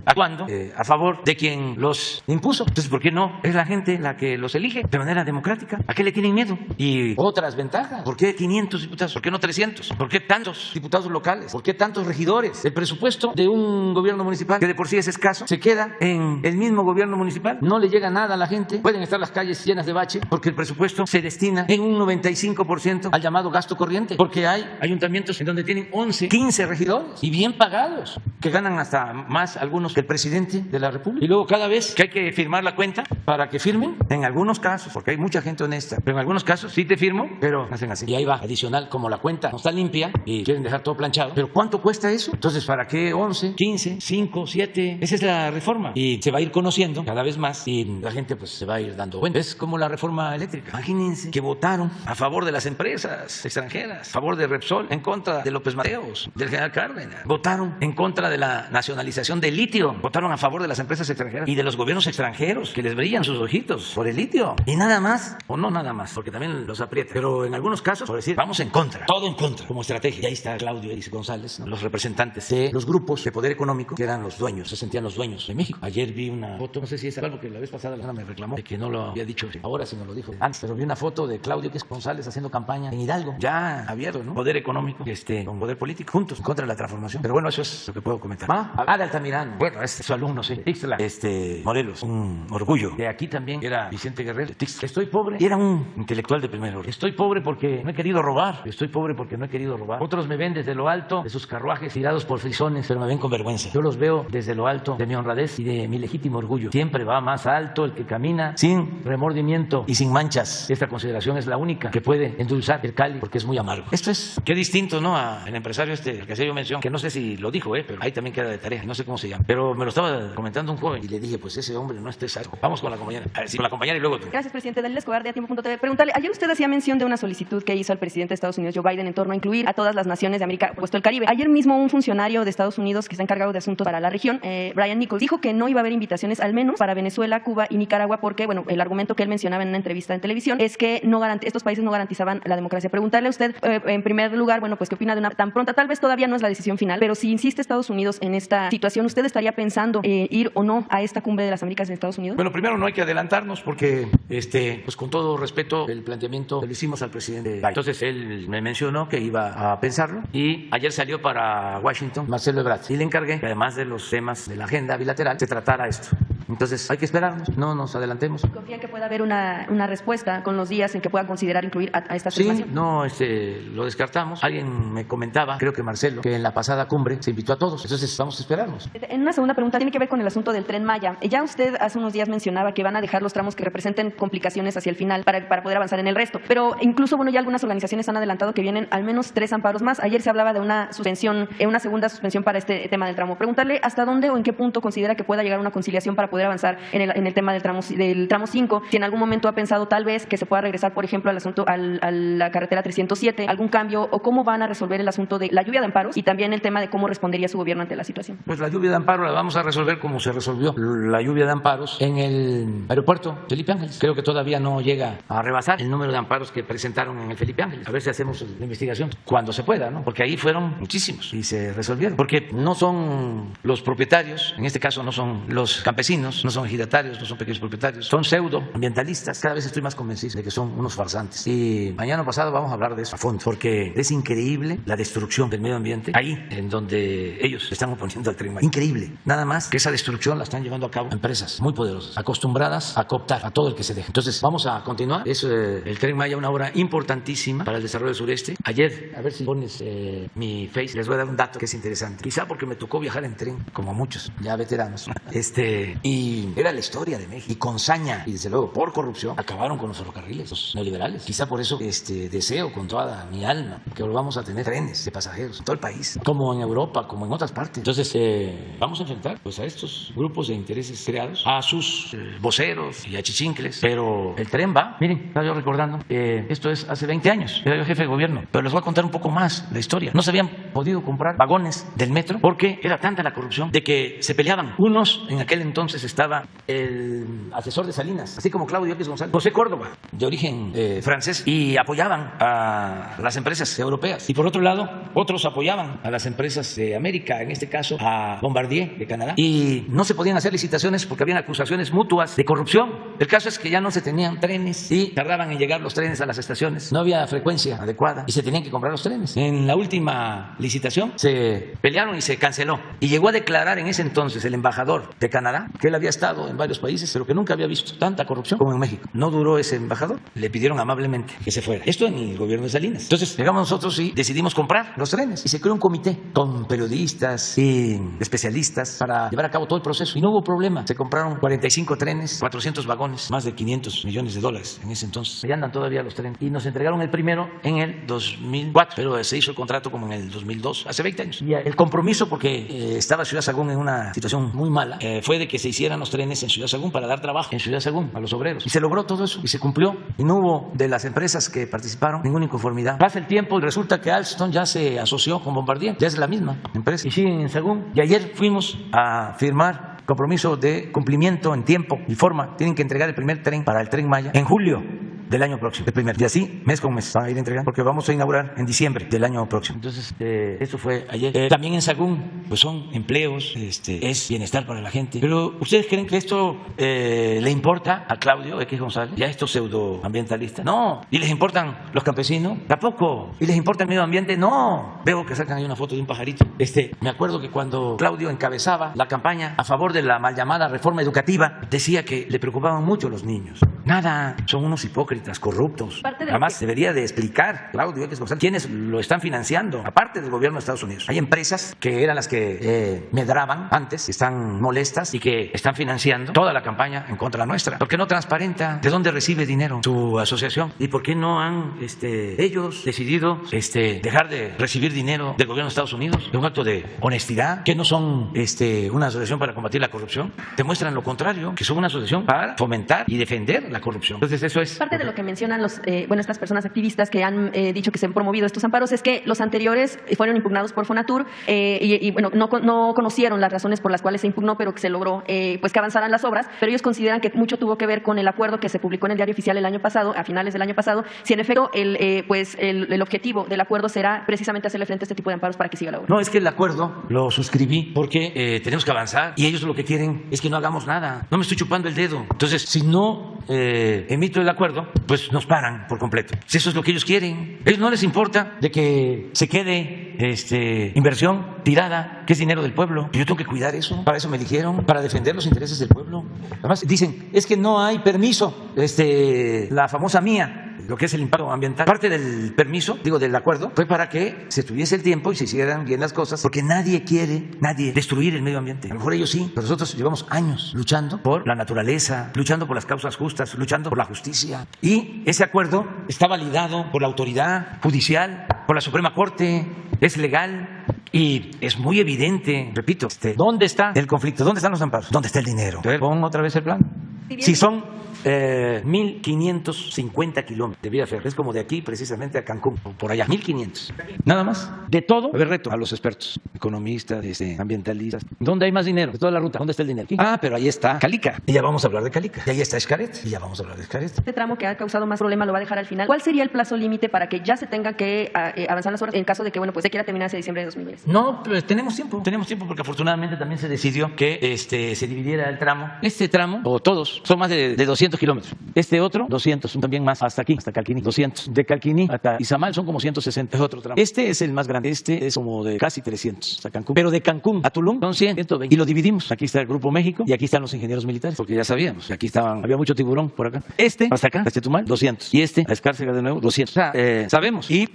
actuando a favor de quien los impuso. Entonces, ¿por qué no? Es la gente la que los elige de manera democrática. ¿A qué le tienen miedo? Y otras ventajas. ¿Por qué 500 diputados? ¿Por qué no 300? ¿Por qué tantos diputados locales? ¿Por qué tantos regidores? El presupuesto de un gobierno municipal, que de por sí es escaso, se queda en el mismo gobierno municipal. No le llega nada a la gente. Pueden estar las calles llenas de bache porque el presupuesto se destina en un 95% al llamado gasto corriente. Porque hay ayuntamientos en donde tienen 11, 15 regidores y bien pagados, que ganan hasta más algunos que el presidente de la República. Y luego cada vez que hay que firmar la cuenta para que firmen, en algunos casos, porque hay mucha gente honesta, pero en algunos casos sí te firmo, pero hacen así. Y ahí va, adicional, como la cuenta no está limpia y quieren dejar todo planchado. ¿Pero cuánto cuesta eso? Entonces, ¿para qué 11, 15, 5, 7? Esa es la reforma. Y se va a ir conociendo cada vez más y la gente pues se va a ir dando cuenta. Es como la reforma eléctrica. Imagínense que votaron a favor de las empresas extranjeras, a favor de Repsol, en contra de López Mateos, del general Cárdenas. Votaron en contra de la nacionalización del litio. Votaron a favor de las empresas extranjeras y de los gobiernos extranjeros, que les brillan sus ojitos por el litio. Y nada más, o no nada más, porque también los aprieta. Pero en algunos casos, por decir, vamos en contra, todo en contra, como estrategia. Y ahí está Claudio y González, ¿no? Los representantes de los grupos de poder económico, que eran los dueños, se sentían los dueños de México. Ayer vi una foto, no sé si es algo que la vez pasada la persona me reclamó, de que no lo había dicho ahora, sino lo dijo antes, pero vi una foto de Claudio que es González haciendo campaña en Hidalgo, ya abierto, ¿no? Poder económico, con poder político, juntos, contra la transformación. Pero bueno, eso es lo que puedo comentar. De Altamirano, bueno, es su alumno, sí. Ixtla, Morelos, un orgullo. De aquí también era Vicente Guerrero. Estoy pobre, era un intelectual de primer orden. Estoy pobre porque no he querido robar. Estoy pobre porque no he querido robar. Otros me ven desde lo alto de sus carruajes tirados por frisones, pero me ven con vergüenza. Yo los veo desde lo alto de mi honradez y de mi legítimo orgullo. Siempre va más alto el que camina sin remordimiento y sin manchas. Esta consideración es la única que puede endulzar el cáliz porque es muy amargo. Esto es, qué distinto, ¿no? Al empresario el que hacía yo mención, que no sé si lo dijo, pero ahí también queda de tarea, no sé cómo se llama. Pero me lo estaba comentando un joven y le dije, pues ese hombre no está salvo. Vamos con la compañera. A ver, sí, con la compañera y luego tú. Gracias, presidente. Daniel Escobar, de Atiempo.tv. Preguntarle, ayer usted hacía mención de una solicitud que hizo al presidente de Estados Unidos, Joe Biden, en torno a incluir a todas las naciones de América, puesto el Caribe. Ayer mismo un funcionario de Estados Unidos que está encargado de asuntos para la región, Brian Nichols, dijo que no iba a haber invitaciones, al menos para Venezuela, Cuba y Nicaragua, porque, bueno, el argumento que él mencionaba en una entrevista en televisión es que estos países no garantizaban la democracia. Preguntarle a usted, en primer lugar, bueno, pues qué opina de una tan pronta, tal vez todavía no es la decisión final, pero si insiste Estados Unidos en esta situación, ¿usted estaría pensando ir o no a esta cumbre de las Américas en Estados Unidos? Bueno, primero no hay que adelantarnos porque, pues con todo respeto, el planteamiento lo hicimos al presidente Biden. Entonces él me mencionó que iba a pensarlo y ayer salió para Washington Marcelo Ebrard y le encargué que además de los temas de la agenda bilateral se tratara esto. Entonces hay que esperarnos, no nos adelantemos. ¿Confía que pueda haber una respuesta con los días en que pueda considerar incluir a esta afirmación? Sí, no, lo descartamos. Alguien me comentaba, creo que Marcelo, que en la pasada cumbre se invitó a todos. Entonces vamos a esperarnos. En una segunda pregunta tiene que ver con el asunto del Tren Maya. Ya usted hace unos días mencionaba que van a dejar los tramos que representen complicaciones hacia el final para poder avanzar en el resto. Pero incluso, bueno, ya algunas organizaciones han adelantado que vienen al menos 3 amparos más. Ayer se hablaba de una suspensión, una segunda suspensión para este tema del tramo. Preguntarle hasta dónde o en qué punto considera que pueda llegar una conciliación para poder avanzar en el tema del tramo 5. Si en algún momento ha pensado tal vez que se pueda regresar, por ejemplo, al asunto a la carretera 307, algún cambio o cómo van a resolver el asunto de la lluvia de amparos y también el tema de cómo respondería su gobierno ante la situación. Pues la lluvia de amparos la vamos a resolver como se resolvió la lluvia de amparos en el aeropuerto Felipe Ángeles. Creo que todavía no llega a rebasar el número de amparos que presentaron en el Felipe Ángeles. A ver si hacemos la investigación cuando se pueda, ¿no? Porque ahí fueron muchísimos y se resolvieron. Porque no son los propietarios, en este caso no son los campesinos, no son ejidatarios, no son pequeños propietarios, son pseudoambientalistas. Cada vez estoy más convencido de que son unos farsantes. Y mañana pasado vamos a hablar de eso a fondo, porque es increíble la destrucción del medio ambiente ahí en donde ellos se están oponiendo al Tren Maya. Increíble. Nada más que esa destrucción la están llevando a cabo empresas muy poderosas, acostumbradas a cooptar a todo el que se deje. Entonces vamos a continuar. Es el Tren Maya una obra importantísima para el desarrollo del sureste. Ayer, a ver si pones mi face, les voy a dar un dato que es interesante. Quizá porque me tocó viajar en tren, como muchos, ya veteranos. Y era la historia de México. Y con saña, y desde luego por corrupción, acabaron con los ferrocarriles, los neoliberales. Quizá por eso deseo con toda mi alma que volvamos a tener trenes de pasajeros en todo el país, como en Europa, como en otras partes. Entonces vamos a enfrentar pues a estos grupos de intereses creados, a sus voceros y a chichincles, pero el tren va. Miren, estaba yo recordando, esto es hace 20 años, era yo jefe de gobierno, pero les voy a contar un poco más la historia. No se habían podido comprar vagones del metro porque era tanta la corrupción de que se peleaban. Unos en aquel entonces estaba el asesor de Salinas, así como Claudio X González, José Córdoba, de origen francés, y apoyaban a las empresas europeas. Y por otro lado, otros apoyaban a las empresas de América, en este caso a Bombardier de Canadá. Y no se podían hacer licitaciones porque habían acusaciones mutuas de corrupción. El caso es que ya no se tenían trenes y tardaban en llegar los trenes a las estaciones. No había frecuencia adecuada y se tenían que comprar los trenes. En la última licitación se pelearon y se canceló. Y llegó a declarar en ese entonces el embajador de Canadá que él había estado en varios países, pero que nunca había visto tanta corrupción como en México. No duró ese embajador. Le pidieron amablemente que se fuera. Esto en el gobierno de Salinas. Entonces llegamos nosotros y decidimos comprar los trenes. Y se creó un comité con periodistas y especialistas para llevar a cabo todo el proceso. Y no hubo problema. Se compraron 45 trenes, 400 vagones, más de $500 millones en ese entonces. Allá andan todavía los trenes. Y nos entregaron el primero en el 2004, pero se hizo el contrato como en el 2002, hace 20 años. Y el compromiso, porque estaba Ciudad Sagún en una situación muy mala, fue de que se hicieran los trenes en Ciudad Sagún para dar trabajo en Ciudad Sagún a los obreros. Y se logró todo eso y se cumplió. Y no hubo de las empresas que participaron ninguna inconformidad. Pasa el tiempo y resulta que Alstom ya se asoció con Bombardier, ya es la misma empresa y siguen en Sagún. Y ayer fuimos a firmar compromiso de cumplimiento en tiempo y forma. Tienen que entregar el primer tren para el Tren Maya en julio del año próximo, el primer. Y así, mes con mes, van a ir entregando, porque vamos a inaugurar en diciembre del año próximo. Entonces, esto fue ayer. También en Sagún, pues son empleos, es bienestar para la gente. Pero, ¿ustedes creen que esto le importa a Claudio X González y a estos pseudoambientalistas? No. ¿Y les importan los campesinos? Tampoco. ¿Y les importa el medio ambiente? No. Veo que sacan ahí una foto de un pajarito. Me acuerdo que cuando Claudio encabezaba la campaña a favor de la mal llamada reforma educativa, decía que le preocupaban mucho los niños. Nada, son unos hipócritas, corruptos. Además, debería de explicar Claudio X González quiénes lo están financiando, aparte del gobierno de Estados Unidos. Hay empresas que eran las que medraban antes, que están molestas y que están financiando toda la campaña en contra nuestra. ¿Por qué no transparenta de dónde recibe dinero su asociación? ¿Y por qué no han ellos decidido dejar de recibir dinero del gobierno de Estados Unidos? Es un acto de honestidad, que no son una asociación para combatir la corrupción. Demuestran lo contrario, que son una asociación para fomentar y defender la corrupción. Entonces eso es parte de lo que mencionan estas personas activistas que han dicho que se han promovido estos amparos, es que los anteriores fueron impugnados por Fonatur no conocieron las razones por las cuales se impugnó, pero que se logró pues que avanzaran las obras, pero ellos consideran que mucho tuvo que ver con el acuerdo que se publicó en el Diario Oficial el año pasado, a finales del año pasado, si en efecto el objetivo del acuerdo será precisamente hacerle frente a este tipo de amparos para que siga la obra. No, es que el acuerdo lo suscribí porque tenemos que avanzar y ellos lo que quieren es que no hagamos nada. No me estoy chupando el dedo. Entonces, si no emito el acuerdo, pues nos paran por completo. Si eso es lo que ellos quieren. A ellos no les importa de que se quede inversión tirada, que es dinero del pueblo. Yo tengo que cuidar eso. Para eso me eligieron, para defender los intereses del pueblo. Además, dicen, es que no hay permiso. La famosa mía, lo que es el impacto ambiental. Parte del permiso, del acuerdo, fue para que se tuviese el tiempo y se hicieran bien las cosas, porque nadie quiere destruir el medio ambiente. A lo mejor ellos sí, pero nosotros llevamos años luchando por la naturaleza, luchando por las causas justas, luchando por la justicia. Y ese acuerdo está validado por la autoridad judicial, por la Suprema Corte, es legal. Y es muy evidente, repito, ¿dónde está el conflicto? ¿Dónde están los amparos? ¿Dónde está el dinero? Pon otra vez el plan. Si son 1.550 kilómetros de vía férrea, es como de aquí precisamente a Cancún, por allá, 1.500. Nada más, de todo. A ver, reto a los expertos, economistas, ambientalistas. ¿Dónde hay más dinero? De toda la ruta, ¿dónde está el dinero? Aquí. Ah, pero ahí está Calica, y ya vamos a hablar de Calica. Y ahí está Xcaret, y ya vamos a hablar de Xcaret. Este tramo que ha causado más problema lo va a dejar al final. ¿Cuál sería el plazo límite para que ya se tenga que avanzar las obras en caso de que se quiera terminar hacia diciembre de 2010? No, pero tenemos tiempo porque afortunadamente también se decidió que se dividiera el tramo. Este tramo, o todos, son más de 200 kilómetros. Este otro, 200, también más, hasta aquí, hasta Calquiní, 200. De Calquiní hasta Izamal son como 160, es otro tramo. Este es el más grande, este es como de casi 300 hasta Cancún. Pero de Cancún a Tulum son 100, 120. Y lo dividimos. Aquí está el Grupo México y aquí están los ingenieros militares, porque ya sabíamos, aquí había mucho tiburón por acá. Hasta acá, hasta Chetumal, 200. Y a Escárcega de nuevo, 200. O sea, sabemos. Y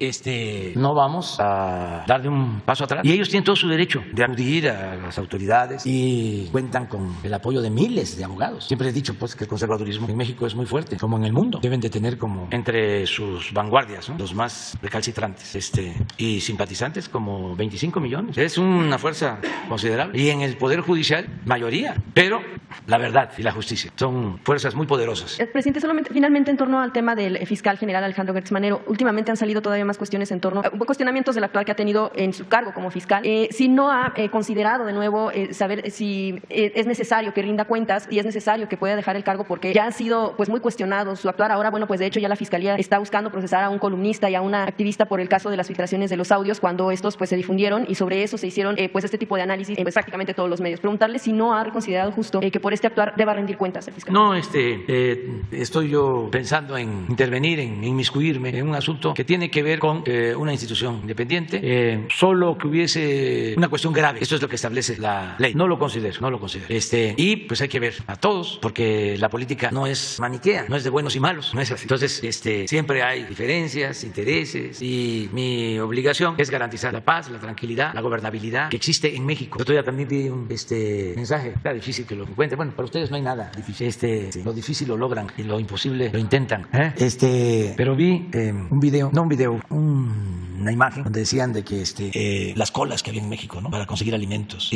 no vamos a darle un paso atrás. Y ellos tienen todo su derecho de acudir a las autoridades y cuentan con el apoyo de miles de abogados. Siempre he dicho pues que el conservadurismo en México es muy fuerte, como en el mundo. Deben de tener como entre sus vanguardias, ¿no?, los más recalcitrantes y simpatizantes como 25 millones. Es una fuerza considerable. Y en el Poder Judicial, mayoría. Pero la verdad y la justicia. Son fuerzas muy poderosas. Presidente, solamente finalmente en torno al tema del fiscal general Alejandro Gertz Manero, últimamente han salido todavía más cuestiones en torno a cuestionamientos del actual que ha tenido en su cargo como fiscal. Si no ha considerado de nuevo saber si es necesario que rinda cuentas y es necesario que pueda dejar el cargo porque ya ha sido pues muy cuestionado su actuar. Ahora, bueno, pues de hecho ya la Fiscalía está buscando procesar a un columnista y a una activista por el caso de las filtraciones de los audios cuando estos pues se difundieron y sobre eso se hicieron pues este tipo de análisis en prácticamente todos los medios. Preguntarle si no ha reconsiderado justo que por este actuar deba rendir cuentas el fiscal. No, estoy yo pensando en intervenir, en inmiscuirme en un asunto que tiene que ver con una institución independiente, solo que hubiese una cuestión grave. Esto es lo que establece la ley. No lo considero. Y pues hay que ver a todos, porque la política no es maniquea, no es de buenos y malos, no es así. Entonces, siempre hay diferencias, intereses, y mi obligación es garantizar la paz, la tranquilidad, la gobernabilidad que existe en México. Yo todavía también vi un mensaje, está difícil que lo encuentre. Bueno, para ustedes no hay nada difícil. Lo difícil lo logran y lo imposible lo intentan. Pero vi una imagen donde decían de que las colas que había en México, ¿no?, para conseguir alimentos,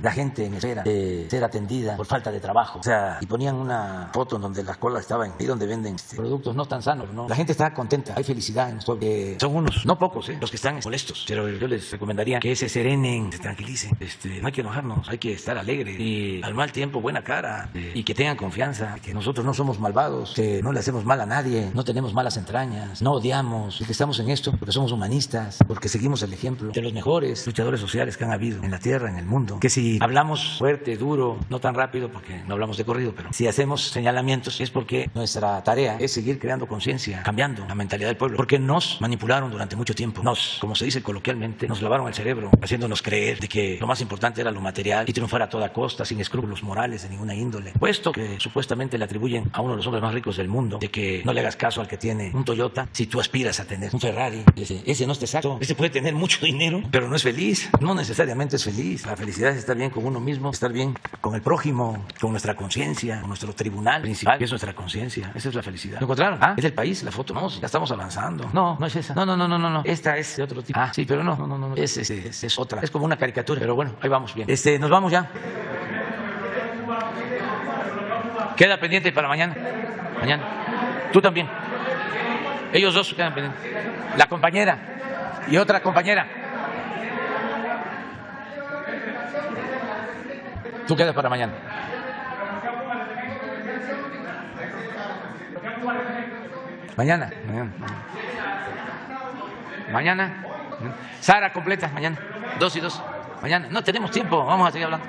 la gente en espera de ser atendida por falta de trabajo, o sea, y ponían una foto en donde las colas estaban ahí donde venden productos no tan sanos, ¿no? La gente está contenta, hay felicidad en esto. Son unos, no pocos, los que están molestos, pero yo les recomendaría que se serenen, se tranquilicen. No hay que enojarnos, hay que estar alegres y al mal tiempo buena cara, y que tengan confianza, que nosotros no somos malvados, que no le hacemos mal a nadie, no tenemos malas entrañas, no odiamos, y que estamos en esto porque somos humanistas, porque seguimos el ejemplo de los mejores luchadores sociales que han habido en la tierra, en el mundo. Que si hablamos fuerte, duro, no tan rápido porque no hablamos de corrido, pero si hacemos señalamientos es porque nuestra tarea es seguir creando conciencia, cambiando la mentalidad del pueblo, porque nos manipularon durante mucho tiempo, como se dice coloquialmente, nos lavaron el cerebro, haciéndonos creer de que lo más importante era lo material y triunfar a toda costa, sin escrúpulos morales de ninguna índole, puesto que supuestamente le atribuyen a uno de los hombres más ricos del mundo de que no le hagas caso al que tiene un Toyota si tú aspiras a tener un Ferrari. Ese no es exacto, ese puede tener mucho dinero, pero no es feliz, no necesariamente es feliz. La felicidad es estar bien con uno mismo, estar bien con el prójimo, con nuestra conciencia, con nuestro tribunal principal, que es nuestra conciencia. Esa es la felicidad. ¿Lo encontraron? ¿Es del país la foto? No, ya estamos avanzando. No es esa. No. Esta es de otro tipo. Sí, pero no. Es otra. Es como una caricatura, pero bueno, ahí vamos bien. Nos vamos ya. Queda pendiente para mañana. Tú también. Ellos dos quedan pendientes. La compañera y otra compañera. Tú quedas para mañana. Mañana. Sara completa, mañana. 2 y 2. Mañana. No tenemos tiempo, vamos a seguir hablando.